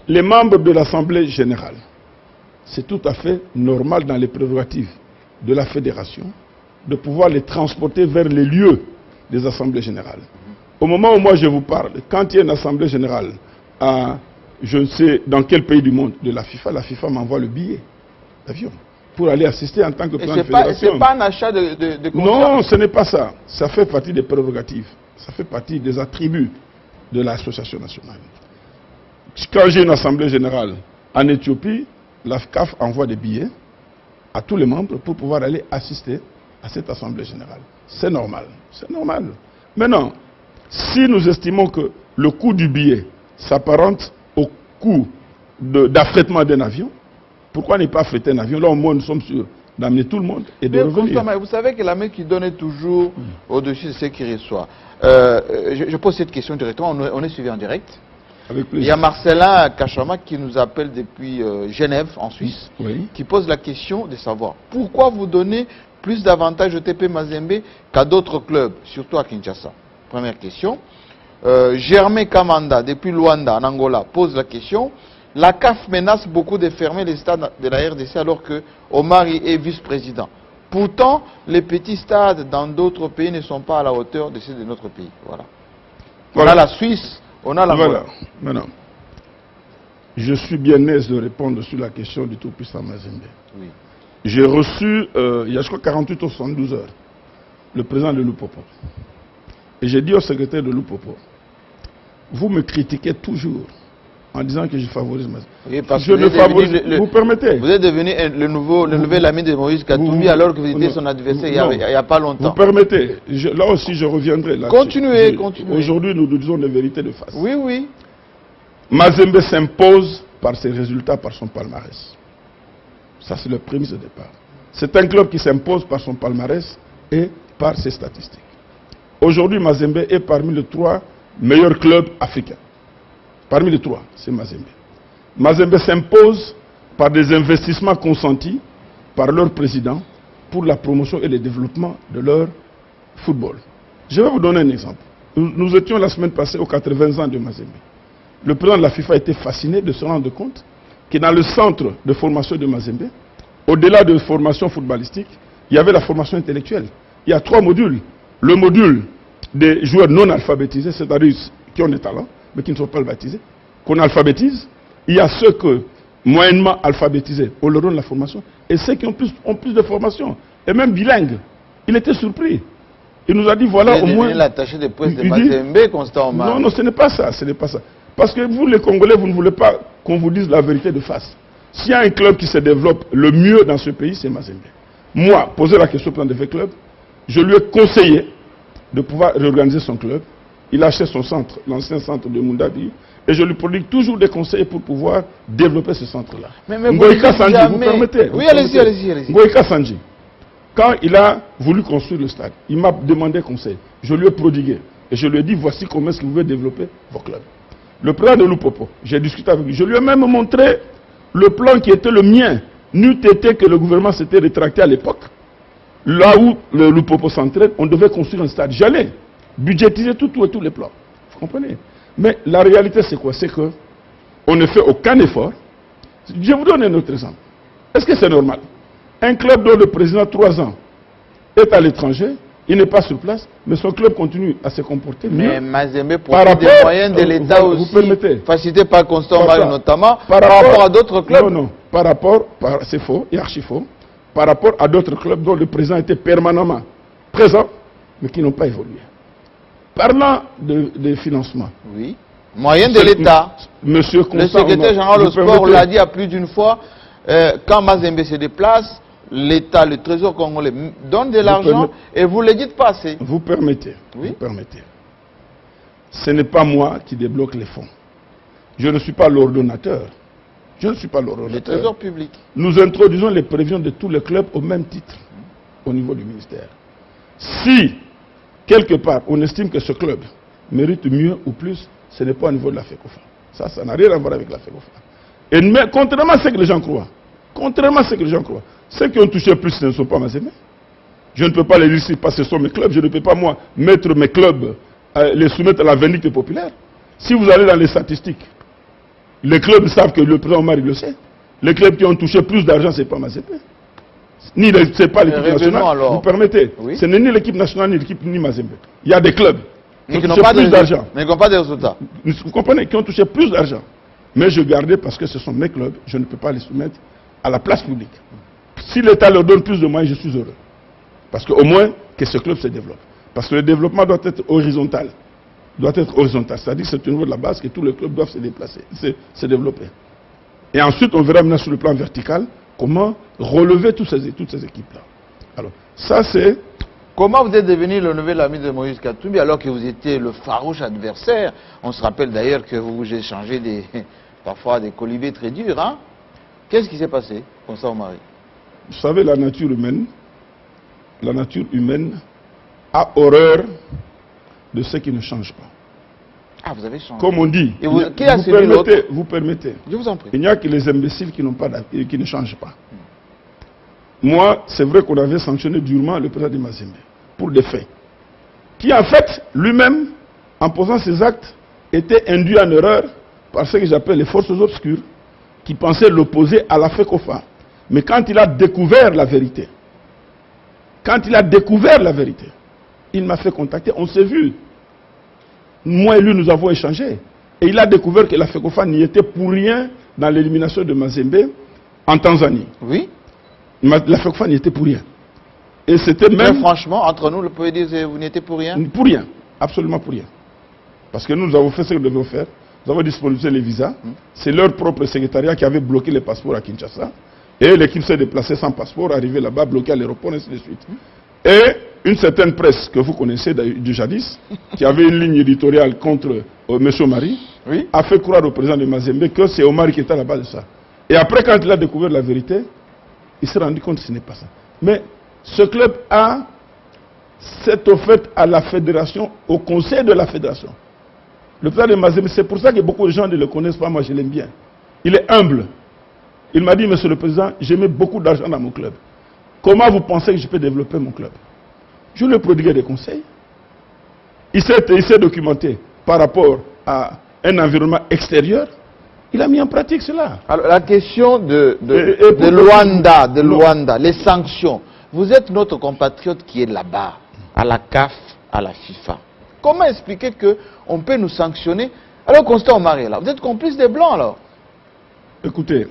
Les membres de l'Assemblée générale, c'est tout à fait normal dans les prérogatives de la fédération de pouvoir les transporter vers les lieux des assemblées générales. Au moment où moi je vous parle, quand il y a une assemblée générale à je ne sais dans quel pays du monde de la FIFA m'envoie le billet d'avion pour aller assister en tant que président de fédération. C'est pas un achat de Non, ce n'est pas ça. Ça fait partie des prérogatives. Ça fait partie des attributs de l'association nationale. Quand j'ai une assemblée générale en Éthiopie, la CAF envoie des billets à tous les membres pour pouvoir aller assister à cette assemblée générale. C'est normal. C'est normal. Maintenant, si nous estimons que le coût du billet s'apparente au coût d'affrètement d'un avion, pourquoi ne pas affréter un avion? Là, au moins, nous sommes sûrs d'amener tout le monde et de revenir. Vous savez que la main qui donne est toujours au-dessus de ce qui reçoit. Je pose cette question directement. On est suivi en direct. Avec plaisir. Il y a Marcelin Kachama qui nous appelle depuis Genève, en Suisse, qui pose la question de savoir pourquoi vous donnez plus d'avantages au TP Mazembe qu'à d'autres clubs, surtout à Kinshasa. Première question. Germain Kamanda, depuis Luanda, en Angola, pose la question. La CAF menace beaucoup de fermer les stades de la RDC alors que Omar est vice-président. Pourtant, les petits stades dans d'autres pays ne sont pas à la hauteur de ceux de notre pays. Voilà. On a la Suisse, on a la Voilà. Maintenant, je suis bien aise de répondre sur la question du tout-puissant Mazembe. Oui. J'ai reçu, il y a je crois 48 ou 72 heures, le président de Lupopo. Et j'ai dit au secrétaire de Lupopo, vous me critiquez toujours en disant que je favorise Mazembe. Oui, parce je que ne favorise, vous permettez. Vous êtes devenu le nouvel ami de Moïse Katumbi alors que vous étiez son adversaire il n'y a pas longtemps. Vous permettez. Là aussi, je reviendrai là. Continuez. Aujourd'hui, nous disons les vérités de face. Oui, oui. Mazembe s'impose par ses résultats, par son palmarès. Ça, c'est le prémisse de départ. C'est un club qui s'impose par son palmarès et par ses statistiques. Aujourd'hui, Mazembe est parmi les 3 meilleurs clubs africains. Parmi les 3, c'est Mazembe. Mazembe s'impose par des investissements consentis par leur président pour la promotion et le développement de leur football. Je vais vous donner un exemple. Nous étions la semaine passée aux 80 ans de Mazembe. Le président de la FIFA était fasciné de se rendre compte que dans le centre de formation de Mazembe, au-delà de formation footballistique, il y avait la formation intellectuelle. Il y a 3 modules. Le module des joueurs non alphabétisés, c'est-à-dire qui ont des talents, mais qui ne sont pas baptisés, qu'on alphabétise. Il y a ceux que, moyennement alphabétisés, on leur donne la formation, et ceux qui ont plus de formation, et même bilingues. Il était surpris. Il nous a dit, voilà au moins... l'attaché de presse de Mazembe, Constant Omar. Non, ce n'est pas ça, ce n'est pas ça. Parce que vous, les Congolais, vous ne voulez pas qu'on vous dise la vérité de face. S'il y a un club qui se développe le mieux dans ce pays, c'est Mazembe. Moi, poser la question au plan de V Club, je lui ai conseillé de pouvoir réorganiser son club. Il a acheté son centre, l'ancien centre de Mundadi, et je lui prodigue toujours des conseils pour pouvoir développer ce centre-là. Mais Ngoïka Sanji, vous permettez? Oui, allez-y. Ngoïka Sanji, quand il a voulu construire le stade, il m'a demandé conseil. Je lui ai prodigué. Et je lui ai dit, voici comment est-ce que vous pouvez développer vos clubs. Le président de Lupopo, j'ai discuté avec lui. Je lui ai même montré le plan qui était le mien. N'eût été que le gouvernement s'était rétracté à l'époque. Là où le Lupopo s'entraîne, on devait construire un stade. J'allais budgétiser tous les plans. Vous comprenez? Mais la réalité, c'est quoi? C'est qu'on ne fait aucun effort. Je vous donne un autre exemple. Est-ce que c'est normal? Un club dont le président, 3 ans, est à l'étranger, il n'est pas sur place, mais son club continue à se comporter mieux. Mais Mazembe profite des moyens de l'État aussi, facilité par Constant Omar notamment, par rapport à d'autres clubs. Non, c'est faux, et archi faux, par rapport à d'autres clubs dont le président était permanemment présent, mais qui n'ont pas évolué. Parlant de financement. Oui. Moyen de l'État. Monsieur Constant, le secrétaire général au sport l'a dit à plus d'une fois, quand Mazembe se déplace, l'État, le trésor congolais donne de l'argent et vous ne le dites pas assez. Vous permettez. Oui. Vous permettez. ce n'est pas moi qui débloque les fonds. Je ne suis pas l'ordonnateur. Je ne suis pas Le l'ordonnateur. trésor public. Nous introduisons les prévisions de tous les clubs au même titre, au niveau du ministère. Si, quelque part, on estime que ce club mérite mieux ou plus, ce n'est pas au niveau de la FECOFA. Ça n'a rien à voir avec la FECOFA. Et mais, contrairement à ce que les gens croient, ceux qui ont touché plus, ce ne sont pas Mazembe. Je ne peux pas les dire ici parce que ce sont mes clubs. Je ne peux pas, moi, mettre mes clubs, les soumettre à la vindicte populaire. Si vous allez dans les statistiques, les clubs savent que le président Omar, il le sait. Les clubs qui ont touché plus d'argent, ce n'est pas Mazembe. Ce n'est pas l'équipe nationale. Alors. Vous permettez, Oui. ce n'est ni l'équipe nationale, ni l'équipe, ni Mazembe. Il y a des clubs qui ont n'ont touché pas plus d'argent. Mais qui n'ont pas de résultats. Vous comprenez, qui ont touché plus d'argent. Mais je gardais parce que ce sont mes clubs, je ne peux pas les soumettre à la place publique. Si l'État leur donne plus de moyens, je suis heureux. Parce qu'au moins, que ce club se développe. Parce que le développement doit être horizontal. C'est-à-dire que c'est au niveau de la base que tous les clubs doivent se déplacer, se développer. Et ensuite, on verra maintenant sur le plan vertical comment relever toutes ces équipes-là. Alors, ça c'est... Comment vous êtes devenu le nouvel ami de Moïse Katumbi alors que vous étiez le farouche adversaire? On se rappelle d'ailleurs que vous échangez parfois des colibés très durs. Hein? Qu'est-ce qui s'est passé, Constant Omari? Vous savez, la nature humaine a horreur de ce qui ne change pas. Ah, vous avez changé. Comme on dit, Et qui a suivi l'autre? vous permettez. Je vous en prie. Il n'y a que les imbéciles qui ne changent pas. Moi, c'est vrai qu'on avait sanctionné durement le président de Mazembe pour des faits qui, en fait, lui-même, en posant ses actes, était induit en erreur par ce que j'appelle les forces obscures qui pensaient l'opposer à la FECOFA. Mais quand il a découvert la vérité, il m'a fait contacter, on s'est vu. Moi et lui, nous avons échangé. Et il a découvert que la FECOFA n'y était pour rien dans l'élimination de Mazembe en Tanzanie. Oui. La FECOFA n'y était pour rien. Et c'était même... Mais franchement, entre nous, le pouvez dire que vous n'étiez pour rien? Pour rien. Absolument pour rien. Parce que nous avons fait ce que nous devions faire. Nous avons disponibilisé les visas. C'est leur propre secrétariat qui avait bloqué les passeports à Kinshasa. Et l'équipe s'est déplacée sans passeport, arrivée là-bas, bloquée à l'aéroport, ainsi de suite. Et une certaine presse que vous connaissez du jadis, qui avait une ligne éditoriale contre M. Omari, Oui. a fait croire au président de Mazembe que c'est Omar qui était à la base de ça. Et après, quand il a découvert la vérité, il s'est rendu compte que ce n'est pas ça. Mais ce club s'est offert à la fédération, au conseil de la fédération. Le président de Mazembe, c'est pour ça que beaucoup de gens ne le connaissent pas, moi je l'aime bien. Il est humble. Il m'a dit, monsieur le président, j'ai mis beaucoup d'argent dans mon club. Comment vous pensez que je peux développer mon club? Je lui ai prodigué des conseils. Il s'est documenté par rapport à un environnement extérieur. Il a mis en pratique cela. Alors, la question de Luanda, les sanctions. Vous êtes notre compatriote qui est là-bas, à la CAF, à la FIFA. Comment expliquer qu'on peut nous sanctionner alors Constant Omari est là? Vous êtes complice des Blancs alors? Écoutez,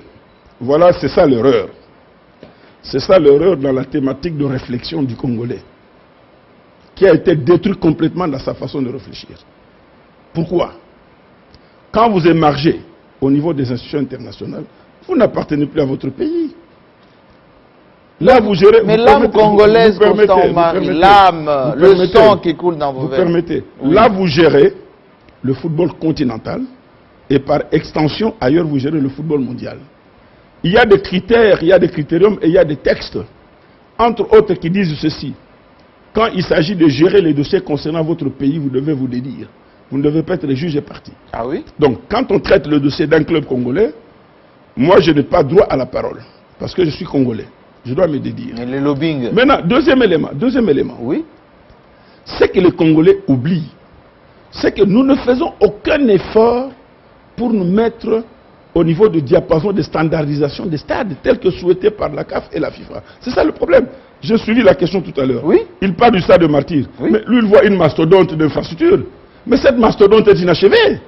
voilà, c'est ça l'erreur. C'est ça l'erreur dans la thématique de réflexion du Congolais, qui a été détruit complètement dans sa façon de réfléchir. Pourquoi? Quand vous émergez au niveau des institutions internationales, vous n'appartenez plus à votre pays. Là, vous gérez... Mais l'âme congolaise, Constant Omari, l'âme, le sang qui coule dans vos veines. Vous permettez. Oui. Là, vous gérez le football continental et par extension, ailleurs, vous gérez le football mondial. Il y a des critères, il y a des critériums et il y a des textes, entre autres, qui disent ceci. Quand il s'agit de gérer les dossiers concernant votre pays, vous devez vous dédire. Vous ne devez pas être juge et parti. Ah oui? Donc, quand on traite le dossier d'un club congolais, moi, je n'ai pas droit à la parole. Parce que je suis congolais. Je dois me dédire. Mais le lobbying. Maintenant, deuxième élément. Oui. Ce que les Congolais oublient, c'est que nous ne faisons aucun effort pour nous mettre au niveau du diapason de standardisation des stades, tel que souhaité par la CAF et la FIFA. C'est ça le problème. J'ai suivi la question tout à l'heure. Oui. Il parle du stade de Martyr. Oui. Mais lui, il voit une mastodonte d'infrastructure. Mais cette mastodonte est inachevée.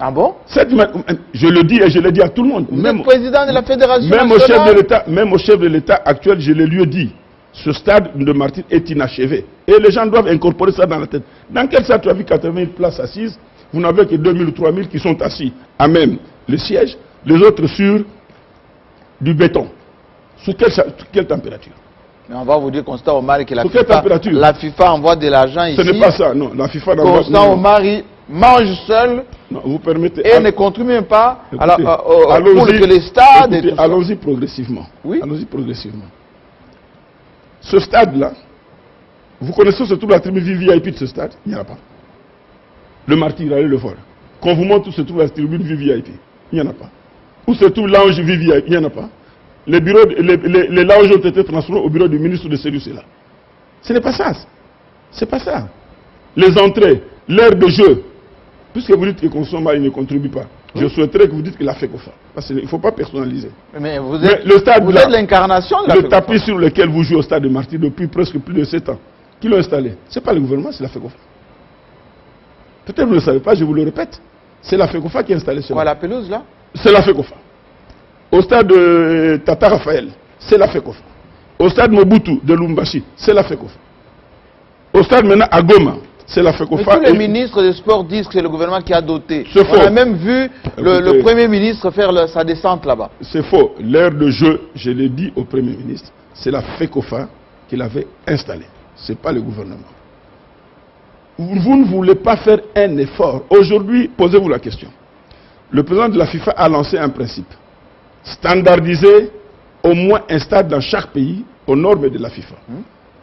Ah bon? Je le dis et je le dis à tout le monde. Vous êtes président de la fédération Même au nationale. chef de l'État actuel, je le lui ai dit. Ce stade de Martyr est inachevé. Et les gens doivent incorporer ça dans la tête. Dans quel stade tu as vu 80 000 places assises? Vous n'avez que 2 000 ou 3 000 qui sont assis à même le siège, les autres sur du béton. Sous quelle température? Mais on va vous dire, Constant Omari, que Sous quelle température? la FIFA envoie de l'argent ici. Ce n'est pas ça, non. La FIFA n'envoie Constant Omari mange seul Non, vous permettez. et ne contribue pas Écoutez, pour que les stades... et tout ça. Allons-y progressivement. Oui. Allons-y progressivement. Ce stade-là, vous connaissez surtout la tribune VIP de ce stade? Il n'y en a pas. Le martyr, allez le voir. Quand vous montrez où se trouve la tribune VIP, il n'y en a pas. Où se trouve l'ange VIP, il n'y en a pas. Les bureaux, les lounges ont été transformés au bureau du ministre de celui-là. Ce n'est pas ça. C'est pas ça. Les entrées, l'heure de jeu. Puisque vous dites que Consomma ne contribue pas, je souhaiterais que vous dites qu'il a fait Kofa. Parce qu'il ne faut pas personnaliser. Mais vous êtes, le stade vous êtes l'incarnation de la le FECOFA. tapis sur lequel vous jouez au stade de Martyr depuis presque plus de 7 ans. Qui l'a installé? Ce n'est pas le gouvernement, c'est la FECOFA. Peut-être que vous ne le savez pas, je vous le répète. C'est la FECOFA qui a installé cela. Quoi, la pelouse là? C'est la FECOFA. Au stade de Tata Raphaël, c'est la FECOFA. Au stade Mobutu de Lumbashi, c'est la FECOFA. Au stade maintenant à Goma, c'est la Mais FECOFA. tous les ministres des sports disent que c'est le gouvernement qui a doté. C'est On a faux. même vu le Premier ministre faire sa descente là-bas. C'est faux. L'heure de jeu, je l'ai dit au Premier ministre, c'est la FECOFA qui l'avait installée. Ce n'est pas le gouvernement. Vous ne voulez pas faire un effort. Aujourd'hui, posez-vous la question. Le président de la FIFA a lancé un principe. Standardiser au moins un stade dans chaque pays aux normes de la FIFA.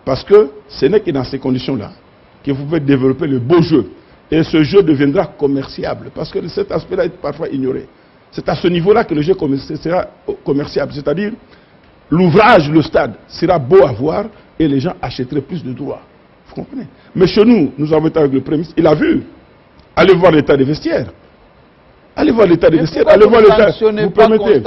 Parce que ce n'est que dans ces conditions-là que vous pouvez développer le beau jeu. Et ce jeu deviendra commerciable. Parce que cet aspect-là est parfois ignoré. C'est à ce niveau-là que le jeu sera commerciable. C'est-à-dire, l'ouvrage, le stade, sera beau à voir et les gens achèteraient plus de droits. Vous comprenez? Mais chez nous, nous avons été avec le Premier ministre, il a vu. Allez voir l'état des vestiaires. Allez voir l'état des vestiaires. Allez voir l'état. Vous permettez?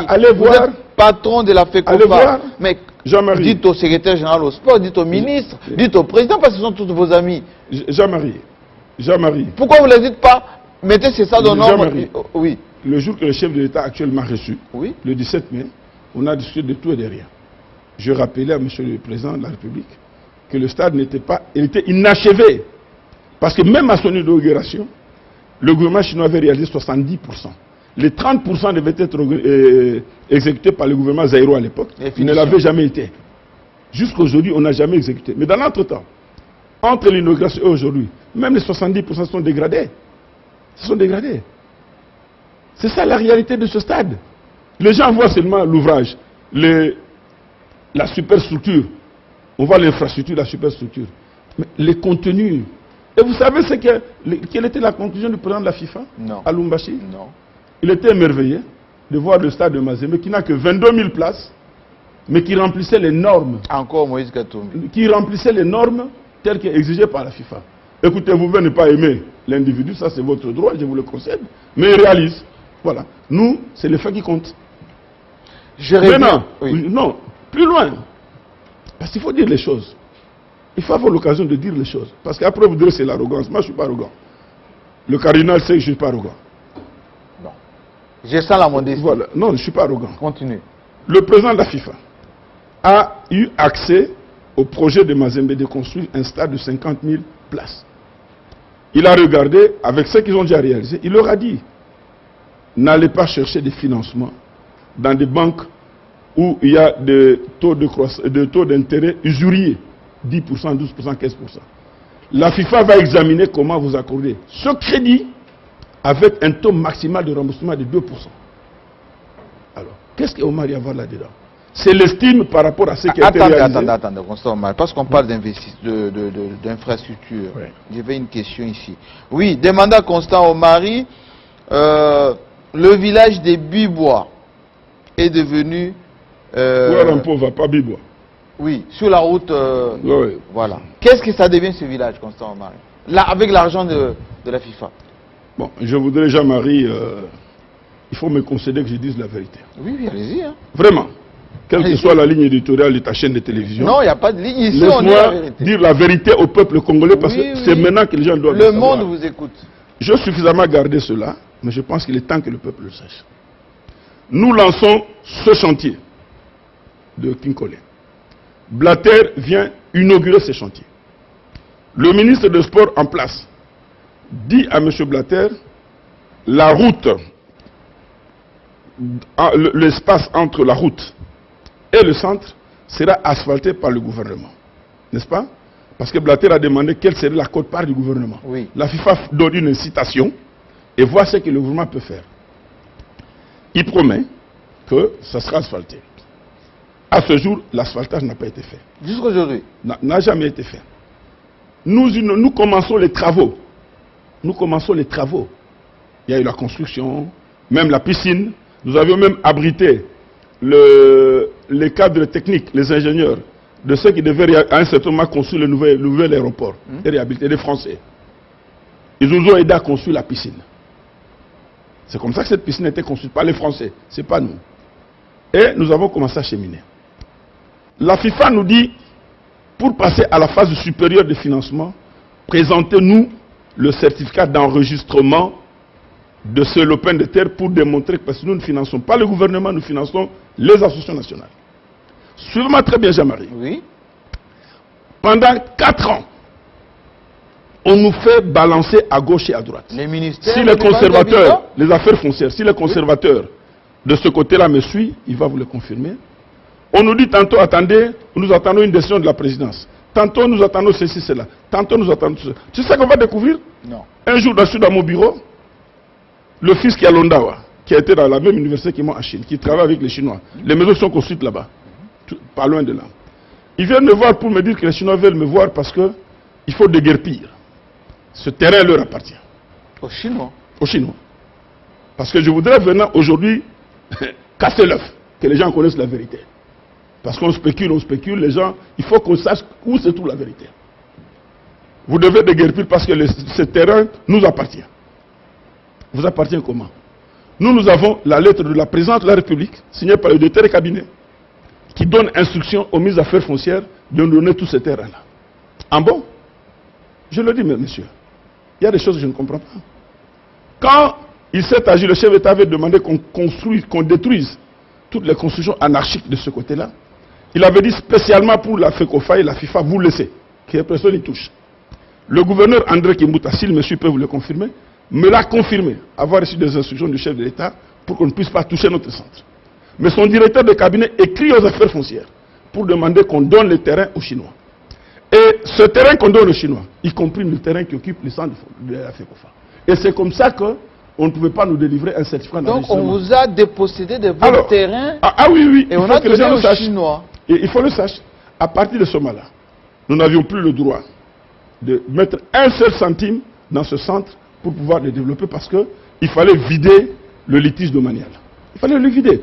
Allez Vous voir. êtes patron de la FECOFA. Allez voir. Mais Jean-Marie. dites au secrétaire général au sport, dites au ministre, dites au président, parce que ce sont tous vos amis. Jean-Marie. Pourquoi vous ne les dites pas? Mettez c'est ça dans norme. Jean-Marie. Oui. Le jour que le chef de l'État actuellement reçu, Oui. le 17 mai, on a discuté de tout et de rien. Je rappelais à M. le Président de la République que le stade n'était pas, il était inachevé. Parce que même à son inauguration, le gouvernement chinois avait réalisé 70%. Les 30% devaient être exécutés par le gouvernement zaïrois à l'époque. Il ne l'avait jamais été. Jusqu'aujourd'hui, on n'a jamais exécuté. Mais dans l'entretemps, entre l'inauguration et aujourd'hui, même les 70% sont dégradés. Ils sont dégradés. C'est ça la réalité de ce stade. Les gens voient seulement l'ouvrage, la superstructure. On voit l'infrastructure, la superstructure. Mais les contenus. Et vous savez quelle était la conclusion du président de la FIFA? Non. À Lumbashi? Non. Il était émerveillé de voir le stade de Mazembe qui n'a que 22 000 places, mais qui remplissait les normes. Encore Moïse Katumbi. Qui remplissait les normes telles qu'exigées par la FIFA. Écoutez, vous pouvez ne pas aimer l'individu, ça c'est votre droit, je vous le concède, mais il réalise. Voilà. Nous, c'est le fait qui compte. Maintenant, non, plus loin. Parce qu'il faut dire les choses. Il faut avoir l'occasion de dire les choses. Parce qu'après vous direz c'est l'arrogance. Moi je ne suis pas arrogant. Le cardinal sait que je ne suis pas arrogant. Non. J'ai ça la modestie. Voilà. Non, je ne suis pas arrogant. Continue. Le président de la FIFA a eu accès au projet de Mazembe de construire un stade de 50 000 places. Il a regardé avec ce qu'ils ont déjà réalisé. Il leur a dit, n'allez pas chercher des financements dans des banques où il y a des taux d'intérêt usuriers, 10%, 12%, 15%. La FIFA va examiner comment vous accorder ce crédit avec un taux maximal de remboursement de 2%. Alors, qu'est-ce qu'Omar y a à voir là-dedans? C'est l'estime par rapport à ce qui a été réalisé. Attendez, Constant Omar, parce qu'on parle d'infrastructure. Ouais. J'avais une question ici. Oui, demandez à Constant Omari, le village des Bibois est devenu... Rampo va pas Bibois. Oui, sur la route... Ouais. Voilà. Qu'est-ce que ça devient ce village, Constant Omari? Là, avec l'argent de la FIFA. Bon, je voudrais, Jean-Marie, il faut me concéder que je dise la vérité. Oui, oui, allez-y. Hein. Vraiment. Quelle que soit la ligne éditoriale de ta chaîne de télévision. Non, il n'y a pas de ligne. Ici, on dit la vérité. Dire la vérité au peuple congolais parce que c'est maintenant que les gens doivent le savoir. Le monde vous écoute. Je suffisamment gardé cela, mais je pense qu'il est temps que le peuple le sache. Nous lançons ce chantier de Kinkole. Blatter vient inaugurer ce chantier. Le ministre des Sports en place dit à M. Blatter, la route, l'espace entre la route et le centre sera asphalté par le gouvernement. N'est-ce pas? Parce que Blatter a demandé quelle serait la quote-part du gouvernement. Oui. La FIFA donne une incitation et voit ce que le gouvernement peut faire. Il promet que ça sera asphalté. À ce jour, l'asphaltage n'a pas été fait. Jusqu'aujourd'hui. N'a jamais été fait. Nous commençons les travaux. Nous commençons les travaux. Il y a eu la construction, même la piscine. Nous avions même abrité les cadres techniques, les ingénieurs, de ceux qui devaient à un certain moment construire le nouvel aéroport et réhabiliter les Français. Ils nous ont aidés à construire la piscine. C'est comme ça que cette piscine a été construite par les Français, ce n'est pas nous. Et nous avons commencé à cheminer. La FIFA nous dit, pour passer à la phase supérieure de financement, présentez-nous le certificat d'enregistrement de ce lopin de terre pour démontrer que, parce que nous ne finançons pas le gouvernement, nous finançons les associations nationales. Suivez-moi très bien, Jean-Marie. Oui. Pendant 4 ans, on nous fait balancer à gauche et à droite. Les ministères... Si les conservateurs, les affaires foncières, si les conservateurs de ce côté-là me suivent, il va vous le confirmer. On nous dit tantôt, attendez, nous attendons une décision de la présidence. Tantôt, nous attendons ceci, cela. Tantôt, nous attendons cela. Tu sais qu'on va découvrir? Non. Un jour, dans mon bureau, le fils qui est à Londawa, qui a été dans la même université que moi en Chine, qui travaille avec les Chinois. Les maisons sont construites là-bas, pas loin de là. Ils viennent me voir pour me dire que les Chinois veulent me voir parce qu'il faut déguerpir. Ce terrain leur appartient. Aux Chinois? Aux Chinois. Parce que je voudrais venir aujourd'hui casser l'œuf, que les gens connaissent la vérité. Parce qu'on spécule, les gens, il faut qu'on sache où se trouve la vérité. Vous devez déguerpir parce que ce terrain nous appartient. Vous appartient comment? Nous avons la lettre de la présidente de la République, signée par le directeur de cabinet, qui donne instruction aux ministres des Affaires foncières de nous donner tous ces terrains-là. En bon? Je le dis, monsieur, il y a des choses que je ne comprends pas. Quand il s'est agi, le chef d'État avait demandé qu'on construise, qu'on détruise toutes les constructions anarchiques de ce côté-là. Il avait dit spécialement pour la FECOFA et la FIFA, vous laissez, que personne n'y touche. Le gouverneur André Kimbuta, s'il me suit, peut vous le confirmer, me l'a confirmé, avoir reçu des instructions du chef de l'État pour qu'on ne puisse pas toucher notre centre. Mais son directeur de cabinet écrit aux affaires foncières pour demander qu'on donne le terrain aux Chinois. Et ce terrain qu'on donne aux Chinois, y compris le terrain qui occupe le centre de la FECOFA. Et c'est comme ça qu'on ne pouvait pas nous délivrer un certificat d'enregistrement. Donc on vous a dépossédé de votre terrain. Oui. Et on a donné aux Chinois. Et il faut le sache. À partir de ce moment-là, nous n'avions plus le droit de mettre un seul centime dans ce centre pour pouvoir le développer parce qu'il fallait vider le litige domanial. Il fallait le vider.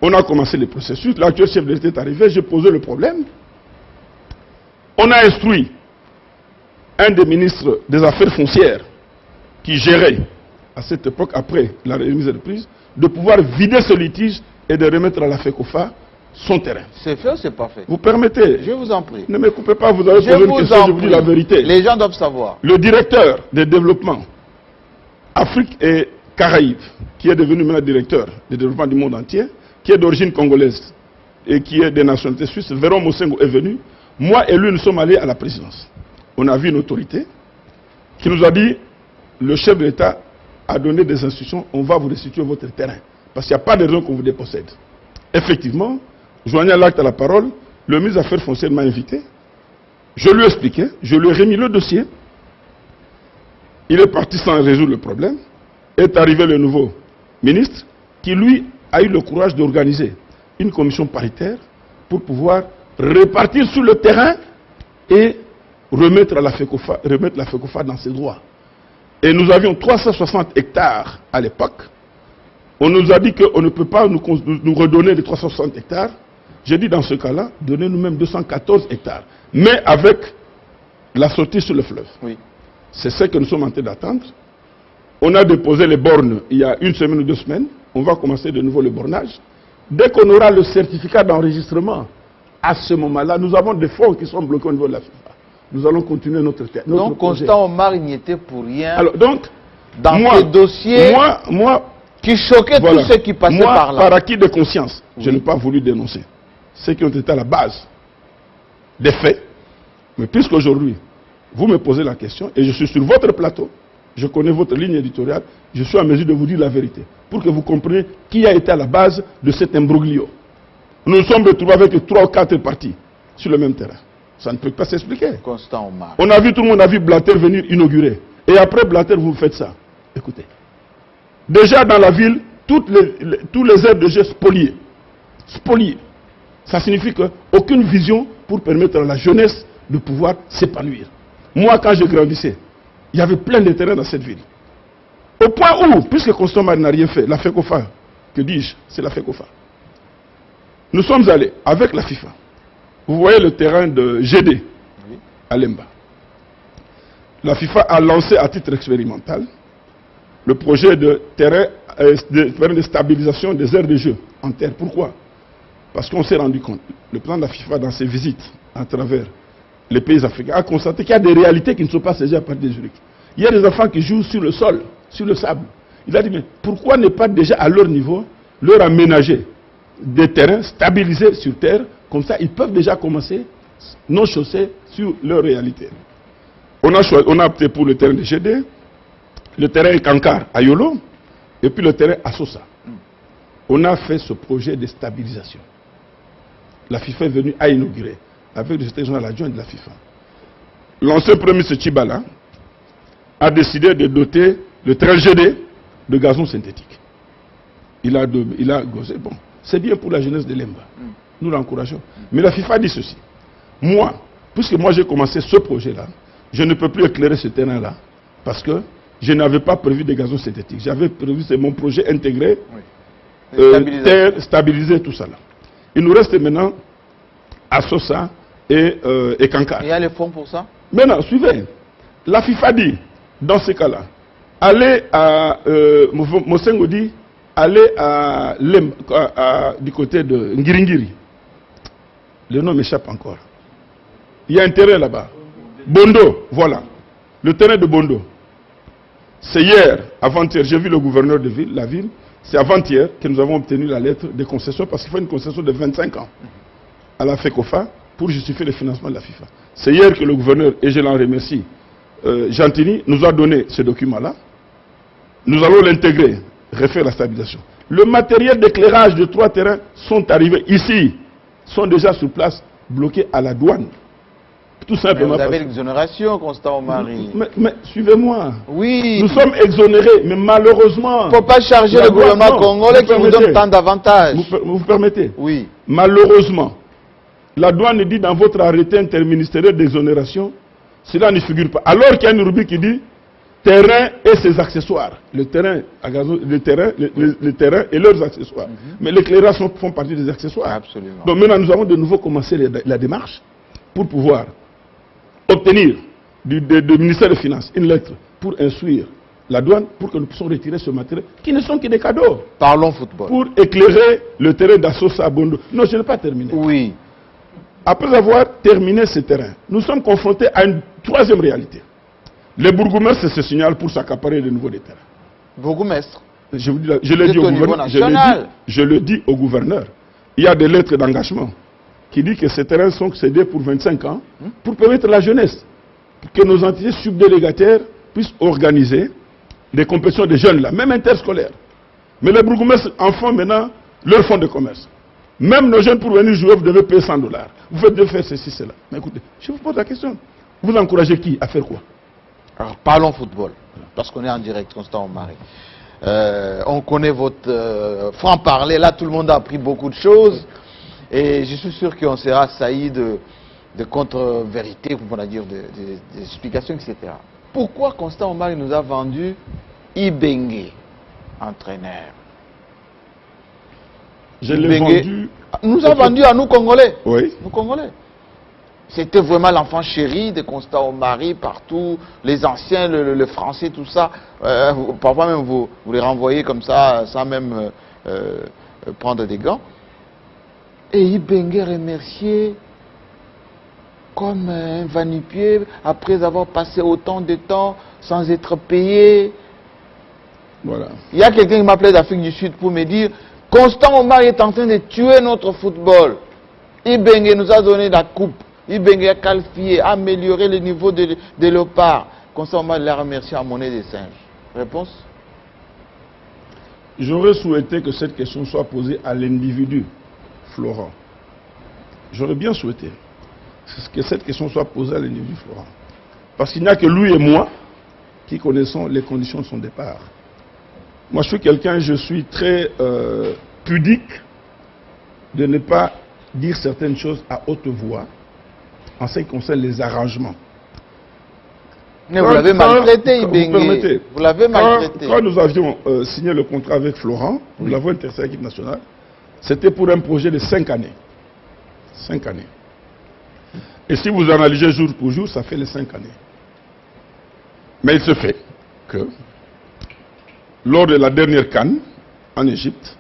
On a commencé le processus. L'actuel chef de l'État est arrivé, j'ai posé le problème. On a instruit un des ministres des Affaires foncières qui gérait à cette époque, après la remise de prise, de pouvoir vider ce litige et de remettre à la FECOFA son terrain. C'est fait ou c'est pas fait? Vous permettez? Je vous en prie. Ne me coupez pas, vous avez posé une question, je vous dis la vérité. Les gens doivent savoir. Le directeur de développement Afrique et Caraïbes, qui est devenu maintenant directeur de développement du monde entier, qui est d'origine congolaise et qui est de nationalité suisse, Véron Mosengo est venu. Moi et lui, nous sommes allés à la présidence. On a vu une autorité qui nous a dit, le chef de l'État a donné des instructions, on va vous restituer votre terrain. Parce qu'il n'y a pas de raison qu'on vous dépossède. Effectivement, joignant l'acte à la parole, le ministre des Affaires foncières m'a invité. Je lui ai expliqué, je lui ai remis le dossier. Il est parti sans résoudre le problème. Est arrivé le nouveau ministre qui, lui, a eu le courage d'organiser une commission paritaire pour pouvoir répartir sur le terrain et remettre la FECOFA dans ses droits. Et nous avions 360 hectares à l'époque. On nous a dit qu'on ne peut pas nous redonner les 360 hectares. J'ai dit dans ce cas-là, donnez-nous même 214 hectares. Mais avec la sortie sur le fleuve. Oui. C'est ce que nous sommes en train d'attendre. On a déposé les bornes il y a 1 semaine ou 2 semaines. On va commencer de nouveau le bornage. Dès qu'on aura le certificat d'enregistrement, à ce moment-là, nous avons des fonds qui sont bloqués au niveau de la FIFA. Nous allons continuer notre projet. Donc Constant Omar n'y était pour rien. Alors, donc, dans ce dossier qui choquait tous ceux qui passaient par là. Par acquis de conscience, je n'ai pas voulu dénoncer ceux qui ont été à la base des faits. Mais puisqu'aujourd'hui, vous me posez la question et je suis sur votre plateau, je connais votre ligne éditoriale, je suis en mesure de vous dire la vérité pour que vous compreniez qui a été à la base de cet imbroglio. Nous nous sommes retrouvés avec 3 ou 4 partis sur le même terrain. Ça ne peut pas s'expliquer. Constant Omar. On a vu, tout le monde a vu Blatter venir inaugurer. Et après Blatter, vous faites ça. Écoutez. Déjà dans la ville, tous les aires de jeu spoliés. Spoliés. Ça signifie qu'aucune vision pour permettre à la jeunesse de pouvoir s'épanouir. Moi, quand je grandissais, il y avait plein de terrains dans cette ville. Au point où, puisque Constant Omar n'a rien fait, la FECOFA, que dis-je, c'est la FECOFA. Nous sommes allés avec la FIFA. Vous voyez le terrain de GD à Lemba. La FIFA a lancé à titre expérimental le projet de terrain de stabilisation des aires de jeu en terre. Pourquoi? Parce qu'on s'est rendu compte, le président de la FIFA dans ses visites à travers les pays africains a constaté qu'il y a des réalités qui ne sont pas saisies à partir de Zurich. Il y a des enfants qui jouent sur le sol, sur le sable. Il a dit, mais pourquoi ne pas déjà à leur niveau leur aménager des terrains stabilisés sur terre, comme ça ils peuvent déjà commencer non chaussés sur leur réalité. On a opté pour le terrain de GD, le terrain Kankar à Yolo, et puis le terrain à Sosa. On a fait ce projet de stabilisation. La FIFA est venue à inaugurer, avec le secrétaire général adjoint de la FIFA. L'ancien premier ministre Chibala a décidé de doter le terrain GD de gazon synthétique. Il a gosé. Bon, c'est bien pour la jeunesse de Lemba. Nous l'encourageons. Mais la FIFA dit ceci. Moi, puisque moi j'ai commencé ce projet-là, je ne peux plus éclairer ce terrain-là parce que je n'avais pas prévu de gazon synthétique. J'avais prévu, c'est mon projet intégré, terre, stabiliser tout ça là. Il nous reste maintenant Assosa et Kankar. Il y a les fonds pour ça? Maintenant, suivez. La FIFA dit, dans ce cas-là, allez à Mosengo dit, allez à du côté de Ngiringiri. Le nom m'échappe encore. Il y a un terrain là-bas. Bondo, voilà. Le terrain de Bondo. C'est hier, avant-hier, j'ai vu le gouverneur de la ville. C'est avant-hier que nous avons obtenu la lettre de concession parce qu'il faut une concession de 25 ans à la FECOFA pour justifier le financement de la FIFA. C'est hier que le gouverneur, et je l'en remercie, Gentini, nous a donné ce document-là. Nous allons l'intégrer, refaire la stabilisation. Le matériel d'éclairage de 3 terrains sont arrivés ici, sont déjà sur place, bloqués à la douane. Tout simplement. Mais vous avez l'exonération, Constant Omari. Mais suivez-moi. Oui. Nous sommes exonérés, mais malheureusement. Il ne faut pas charger le gouvernement congolais qui nous donne tant d'avantages. Vous permettez? Oui. Malheureusement, la douane dit dans votre arrêté interministériel d'exonération, cela ne figure pas. Alors qu'il y a une rubrique qui dit terrain et ses accessoires. Le terrain, le terrain et leurs accessoires. Mais l'éclairage font partie des accessoires. Absolument. Donc maintenant, nous avons de nouveau commencé la démarche pour pouvoir obtenir du ministère des Finances une lettre pour instruire la douane pour que nous puissions retirer ce matériel qui ne sont que des cadeaux. Parlons football. Pour éclairer le terrain d'Assosa à Bondo. Non, je n'ai pas terminé. Oui. Après avoir terminé ce terrain, nous sommes confrontés à une troisième réalité. Les bourgmestres se signalent pour s'accaparer de nouveau des terrains. Bourgmestre. Je le dis au gouverneur. Je le dis au gouverneur. Il y a des lettres d'engagement qui disent que ces terrains sont cédés pour 25 ans pour permettre à la jeunesse que nos entités subdélégataires puissent organiser des compétitions de jeunes là, même interscolaires. Mais les bourgmestres en font maintenant leur fonds de commerce. Même nos jeunes pour venir jouer, vous devez payer $100. Vous devez faire ceci, cela. Mais écoutez, je vous pose la question. Vous encouragez qui à faire quoi? Alors parlons football, parce qu'on est en direct, Constant Omari. On connaît votre franc-parler, là tout le monde a appris beaucoup de choses. Et je suis sûr qu'on sera assailli de contre-vérités, on va dire, des explications, etc. Pourquoi Constant Omari nous a vendu Ibenge, entraîneur? Je l'ai vendu. Nous a vendu à nous Congolais. Oui. Nous Congolais. C'était vraiment l'enfant chéri de Constant Omari partout, les anciens, le français, tout ça. Parfois même vous les renvoyez comme ça, sans même prendre des gants. Et Ibenge remercié comme un vanipié après avoir passé autant de temps sans être payé. Voilà. Il y a quelqu'un qui m'appelait d'Afrique du Sud pour me dire Constant Omari est en train de tuer notre football. Ibenge nous a donné la coupe. Ibenge a qualifié, amélioré le niveau de léopard. Constant Omari l'a remercié en monnaie des singes. Réponse? J'aurais souhaité que cette question soit posée à l'individu, Florent. J'aurais bien souhaité. que cette question soit posée à l'individu Florent. Parce qu'il n'y a que lui et moi qui connaissons les conditions de son départ. Moi, je suis très pudique de ne pas dire certaines choses à haute voix en ce qui concerne les arrangements. Mais vous l'avez maltraité, Ibenge. Vous l'avez maltraité. Quand nous avions signé le contrat avec Florent, nous l'avons intéressé à l'équipe nationale, c'était pour un projet de 5 années. 5 années. Et si vous analysez jour pour jour, ça fait les 5 années. Mais il se fait que, lors de la dernière CAN en Égypte,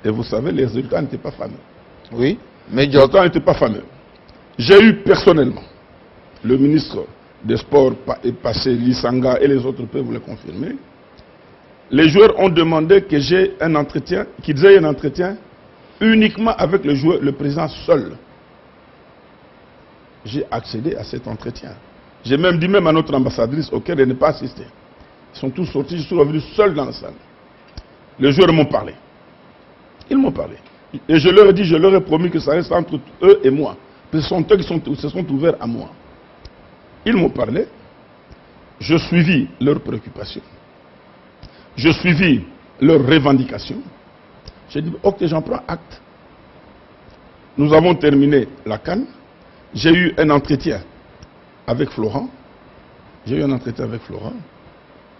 et vous savez, les résultats n'étaient pas fameux. Oui, mais les résultats n'étaient pas fameux. J'ai eu personnellement le ministre des Sports passé, Lisanga et les autres peuvent vous le confirmer. Les joueurs ont demandé que j'ai un entretien, qu'ils aient un entretien uniquement avec le joueur, le président seul. J'ai accédé à cet entretien. J'ai même dit à notre ambassadrice auquel elle n'est pas assistée. Ils sont tous sortis, je suis revenu seul dans la salle. Les joueurs m'ont parlé. Ils m'ont parlé. Et je leur ai dit, je leur ai promis que ça reste entre eux et moi. Ce sont eux qui se sont ouverts à moi. Ils m'ont parlé. Je suivis leurs préoccupations. Je suivis leurs revendications. J'ai dit, ok, j'en prends acte. Nous avons terminé la CAN. J'ai eu un entretien avec Florent. J'ai eu un entretien avec Florent.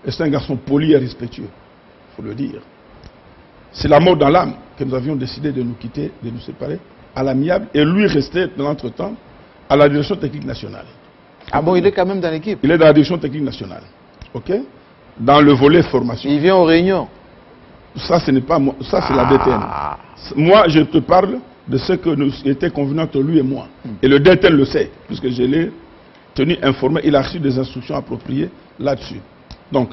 Et c'est un garçon poli et respectueux, il faut le dire. C'est la mort dans l'âme que nous avions décidé de nous quitter, de nous séparer à l'amiable. Et lui restait, dans l'entretemps, à la direction technique nationale. Ah bon, il est quand même dans l'équipe? Il est dans la direction technique nationale. Ok? Dans le volet formation. Il vient aux réunions? Ça, ce n'est pas moi. Ça, c'est la DTN. Moi, je te parle de ce que nous étions convenus entre lui et moi. Et le DTN le sait, puisque je l'ai tenu informé. Il a reçu des instructions appropriées là-dessus. Donc,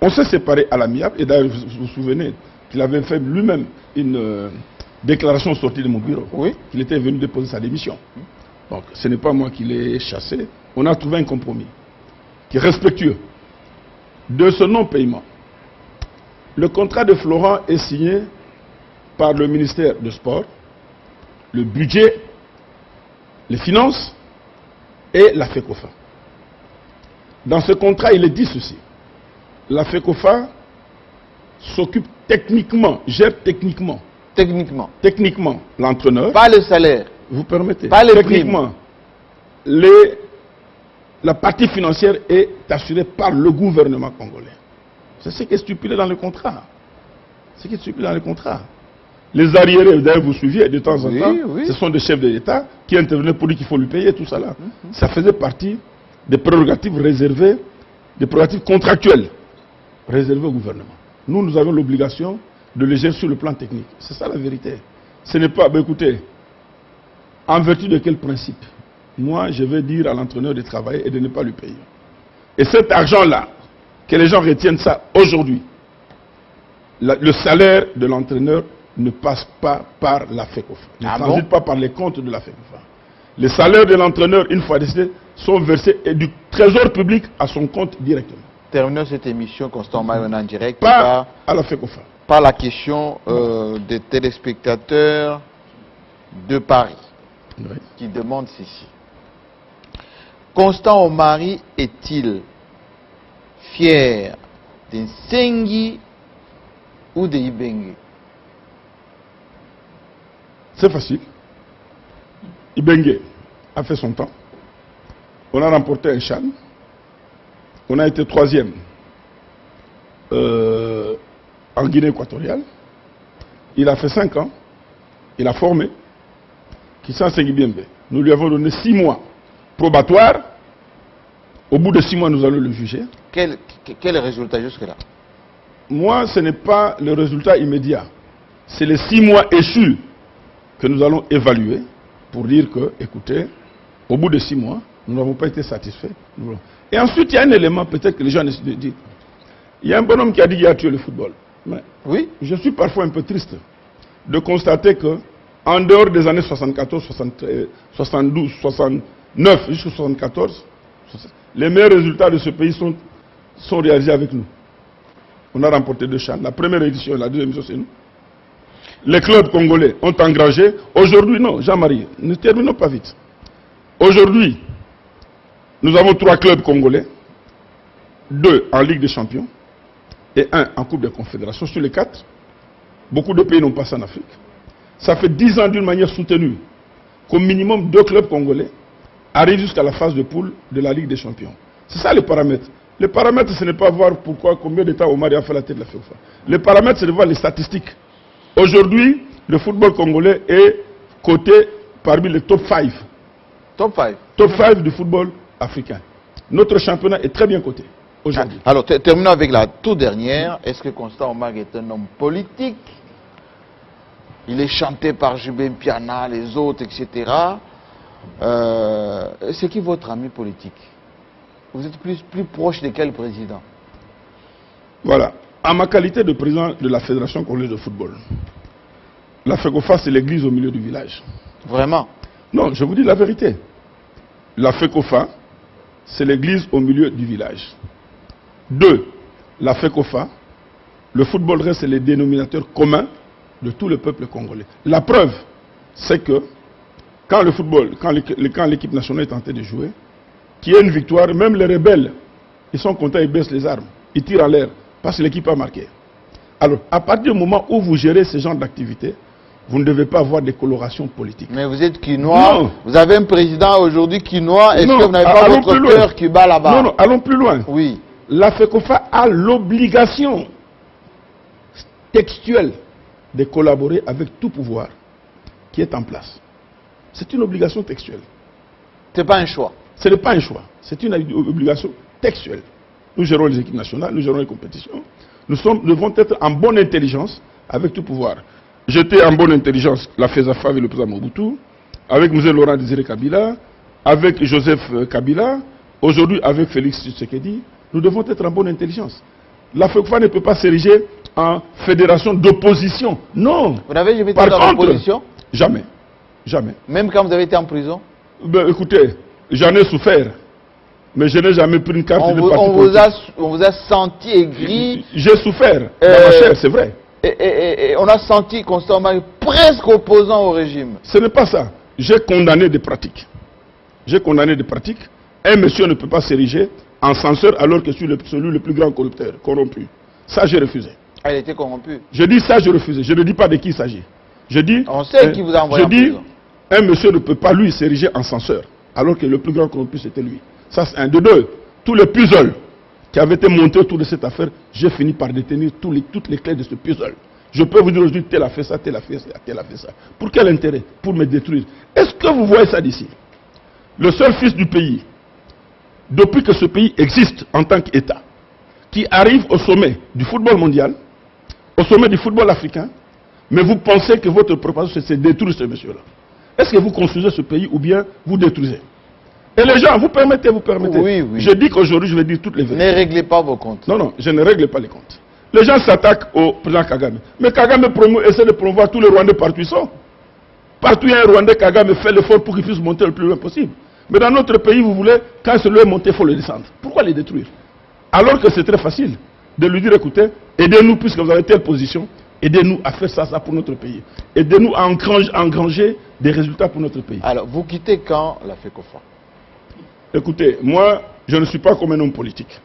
on s'est séparés à l'amiable. Et d'ailleurs, vous vous souvenez qu'il avait fait lui-même une déclaration sortie de mon bureau. Oui. Il était venu déposer sa démission. Donc, ce n'est pas moi qui l'ai chassé. On a trouvé un compromis qui est respectueux de ce non-paiement. Le contrat de Florent est signé par le ministère du Sport, le budget, les finances et la FECOFA. Dans ce contrat, il est dit ceci. La FECOFA s'occupe techniquement, gère techniquement. Techniquement, l'entraîneur. Pas le salaire. Vous permettez. Pas les techniquement, la partie financière est assurée par le gouvernement congolais. C'est ce qui est stipulé dans le contrat. C'est ce qui est stipulé dans le contrat. Les arriérés, d'ailleurs, vous suiviez de temps en temps, ce sont des chefs de l'État qui intervenaient pour dire qu'il faut lui payer tout ça là. Ça faisait partie des prérogatives réservées, des prérogatives contractuelles réservées au gouvernement. Nous avons l'obligation de les gérer sur le plan technique. C'est ça la vérité. Ce n'est pas, écoutez, en vertu de quel principe? Moi, je vais dire à l'entraîneur de travailler et de ne pas lui payer. Et cet argent-là, que les gens retiennent ça aujourd'hui, le salaire de l'entraîneur ne passe pas par la FECOFA. Ne transite pas par les comptes de la FECOFA. Les salaires de l'entraîneur, une fois décidés, sont versés du trésor public à son compte directement. Terminons cette émission, Constant Mayon en direct. Pas à la FECOFA. Par la question des téléspectateurs de Paris qui demandent ceci. Constant Omari est-il fier d'Nsengi ou de Ibenge? C'est facile. Ibenge a fait son temps. On a remporté un CHAN. On a été 3e en Guinée équatoriale. Il a fait 5 ans. Il a formé. Kissan Sengibiembe. Nous lui avons donné 6 mois probatoires. Au bout de 6 mois, nous allons le juger. Quel résultat jusque-là? Moi, ce n'est pas le résultat immédiat. C'est les 6 mois échus que nous allons évaluer pour dire que, écoutez, au bout de 6 mois, nous n'avons pas été satisfaits. Et ensuite, il y a un élément, peut-être que les gens décident de dire. Il y a un bonhomme qui a dit qu'il a tué le football. Mais oui, je suis parfois un peu triste de constater que, en dehors des années 74, 72, 69 jusqu'à 74, les meilleurs résultats de ce pays sont réalisés avec nous. On a remporté 2 CHAN. La première édition et la deuxième édition, c'est nous. Les clubs congolais ont engrangé. Aujourd'hui, non, Jean-Marie, ne terminons pas vite. Aujourd'hui, nous avons 3 clubs congolais, 2 en Ligue des Champions et 1 en Coupe des Confédérations. Sur les 4, beaucoup de pays n'ont pas ça en Afrique. Ça fait 10 ans d'une manière soutenue qu'au minimum 2 clubs congolais arrivent jusqu'à la phase de poule de la Ligue des Champions. C'est ça le paramètre. Le paramètre, ce n'est pas voir pourquoi, combien de temps Omar a fait la tête de la FIFA. Le paramètre, c'est de voir les statistiques. Aujourd'hui, le football congolais est coté parmi les top 5. Top 5. Top 5 du football africain. Notre championnat est très bien coté aujourd'hui. Alors, terminons avec la toute dernière. Est-ce que Constant Omar est un homme politique? Il est chanté par Jubin Piana, les autres, etc. C'est qui votre ami politique? Vous êtes plus proche de quel président? Voilà. En ma qualité de président de la Fédération congolaise de football, la FECOFA, c'est l'église au milieu du village. Vraiment? Non, je vous dis la vérité. La FECOFA, c'est l'église au milieu du village. 2. La FECOFA, le football reste le dénominateur commun de tout le peuple congolais. La preuve, c'est que quand le football, quand l'équipe nationale est en train de jouer, qu'il y ait une victoire, même les rebelles, ils sont contents, ils baissent les armes, ils tirent en l'air, parce que l'équipe a marqué. Alors, à partir du moment où vous gérez ce genre d'activité, vous ne devez pas avoir des colorations politiques. Mais vous êtes quinois, Non. vous avez un président aujourd'hui quinois, est-ce Non, que vous n'avez pas allons votre plus loin. cœur qui bat là-bas? Non, non, allons plus loin. Oui. La FECOFA a l'obligation textuelle de collaborer avec tout pouvoir qui est en place. C'est une obligation textuelle. Ce n'est pas un choix. Ce n'est pas un choix, c'est une obligation textuelle. Nous gérons les équipes nationales, nous gérons les compétitions. Nous devons être en bonne intelligence avec tout pouvoir. J'étais en bonne intelligence, la FESAFA avec le président Mobutu, avec M. Laurent Désiré Kabila, avec Joseph Kabila, aujourd'hui avec Félix Tshisekedi. Nous devons être en bonne intelligence. La FECOFA ne peut pas s'ériger en fédération d'opposition. Non. Vous n'avez jamais été Par dans contre, l'opposition? Jamais. Jamais. Même quand vous avez été en prison? Ben, écoutez, j'en ai souffert. Mais je n'ai jamais pris une carte de parti politique. On vous a senti aigri. J'ai souffert dans ma chair, c'est vrai. Et on a senti Constant Omar presque opposant au régime. Ce n'est pas ça. J'ai condamné des pratiques. J'ai condamné des pratiques. Un monsieur ne peut pas s'ériger en censeur alors que je suis celui le plus grand corrupteur, corrompu. Ça, j'ai refusé. Ah, il était corrompu. Je dis ça, j'ai refusé. Je ne dis pas de qui il s'agit. Je dis... On sait qui vous a envoyé en prison. Un monsieur ne peut pas, lui, s'ériger en censeur alors que le plus grand corrompu, c'était lui. Ça, c'est un de deux. Tous les puzzles qui avaient été montés autour de cette affaire, j'ai fini par détenir toutes les clés de ce puzzle. Je peux vous dire aujourd'hui, tel a fait ça, tel a fait ça, tel a fait ça. Pour quel intérêt? Pour me détruire. Est-ce que vous voyez ça d'ici? Le seul fils du pays, depuis que ce pays existe en tant qu'État, qui arrive au sommet du football mondial, au sommet du football africain, mais vous pensez que votre proposition, c'est de détruire ce monsieur-là. Est-ce que vous construisez ce pays ou bien vous détruisez? Et les gens, vous permettez. Oui, oui. Je dis qu'aujourd'hui, je vais dire toutes les vérités. Ne réglez pas vos comptes. Non, non, je ne règle pas les comptes. Les gens s'attaquent au président Kagame. Mais Kagame essaie de promouvoir tous les Rwandais partout ils sont. Partout il y a un Rwandais, Kagame fait l'effort pour qu'il puisse monter le plus loin possible. Mais dans notre pays, vous voulez, quand celui est monté, il faut le descendre. Pourquoi les détruire? Alors que c'est très facile de lui dire, écoutez, aidez-nous puisque vous avez telle position, aidez-nous à faire ça pour notre pays. Aidez-nous à engranger des résultats pour notre pays. Alors, vous quittez quand la FECOFA? Écoutez, moi, je ne suis pas comme un homme politique.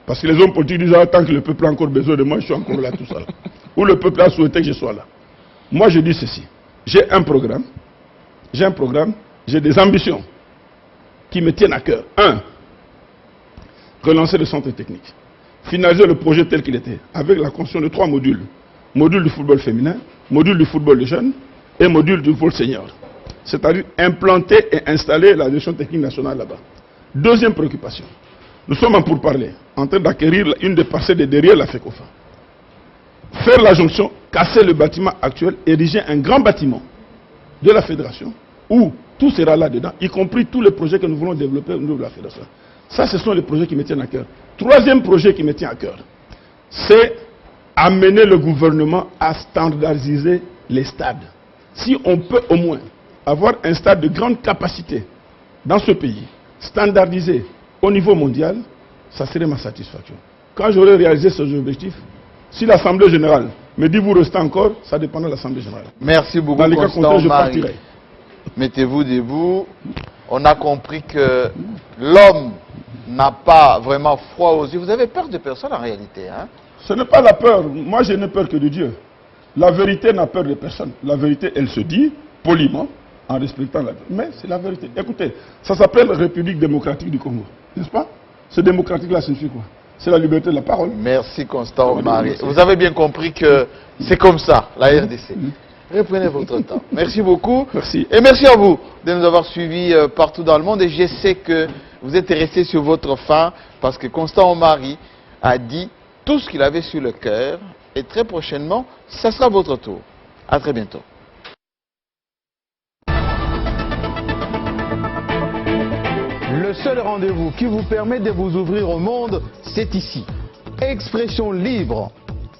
Parce que les hommes politiques disent, ah, tant que le peuple a encore besoin de moi, je suis encore là tout seul. Ou le peuple a souhaité que je sois là. Moi, je dis ceci. J'ai un programme, j'ai des ambitions qui me tiennent à cœur. 1. Relancer le centre technique. Finaliser le projet tel qu'il était, avec la construction de 3 modules. Module du football féminin, module du football de jeunes et module du football senior. C'est-à-dire implanter et installer la direction technique nationale là-bas. Deuxième préoccupation. Nous sommes en pourparlers, en train d'acquérir une des parcelles de derrière la FECOFA. Faire la jonction, casser le bâtiment actuel, ériger un grand bâtiment de la fédération où tout sera là-dedans, y compris tous les projets que nous voulons développer au niveau de la fédération. Ça, ce sont les projets qui me tiennent à cœur. Troisième projet qui me tient à cœur, c'est amener le gouvernement à standardiser les stades. Si on peut au moins avoir un stade de grande capacité dans ce pays, standardisé au niveau mondial, ça serait ma satisfaction. Quand j'aurai réalisé ces objectifs, si l'Assemblée générale me dit vous restez encore, ça dépendra de l'Assemblée générale. Merci beaucoup, Dans les cas Constant contraires, je Omar. partirai. Mettez-vous debout. on a compris que l'homme n'a pas vraiment froid aux yeux. Vous avez peur de personne en réalité, hein? Ce n'est pas la peur. Moi, je n'ai peur que de Dieu. La vérité n'a peur de personne. La vérité, elle se dit poliment, en respectant la vérité. Mais c'est la vérité. Écoutez, ça s'appelle République démocratique du Congo, n'est-ce pas? Ce démocratique-là signifie quoi? C'est la liberté de la parole. Merci Constant Omari. Vous avez bien compris que c'est comme ça, la RDC. Reprenez votre temps. Merci beaucoup. Merci. Et merci à vous de nous avoir suivis partout dans le monde. Et je sais que vous êtes restés sur votre faim parce que Constant Omari a dit tout ce qu'il avait sur le cœur. Et très prochainement, ça sera votre tour. À très bientôt. Le seul rendez-vous qui vous permet de vous ouvrir au monde, c'est ici. Expression libre,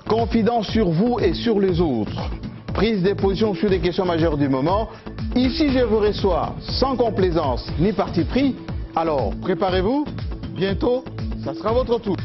confidence sur vous et sur les autres, prise de position sur les questions majeures du moment. Ici, je vous reçois sans complaisance ni parti pris. Alors, préparez-vous, bientôt, ça sera votre tour.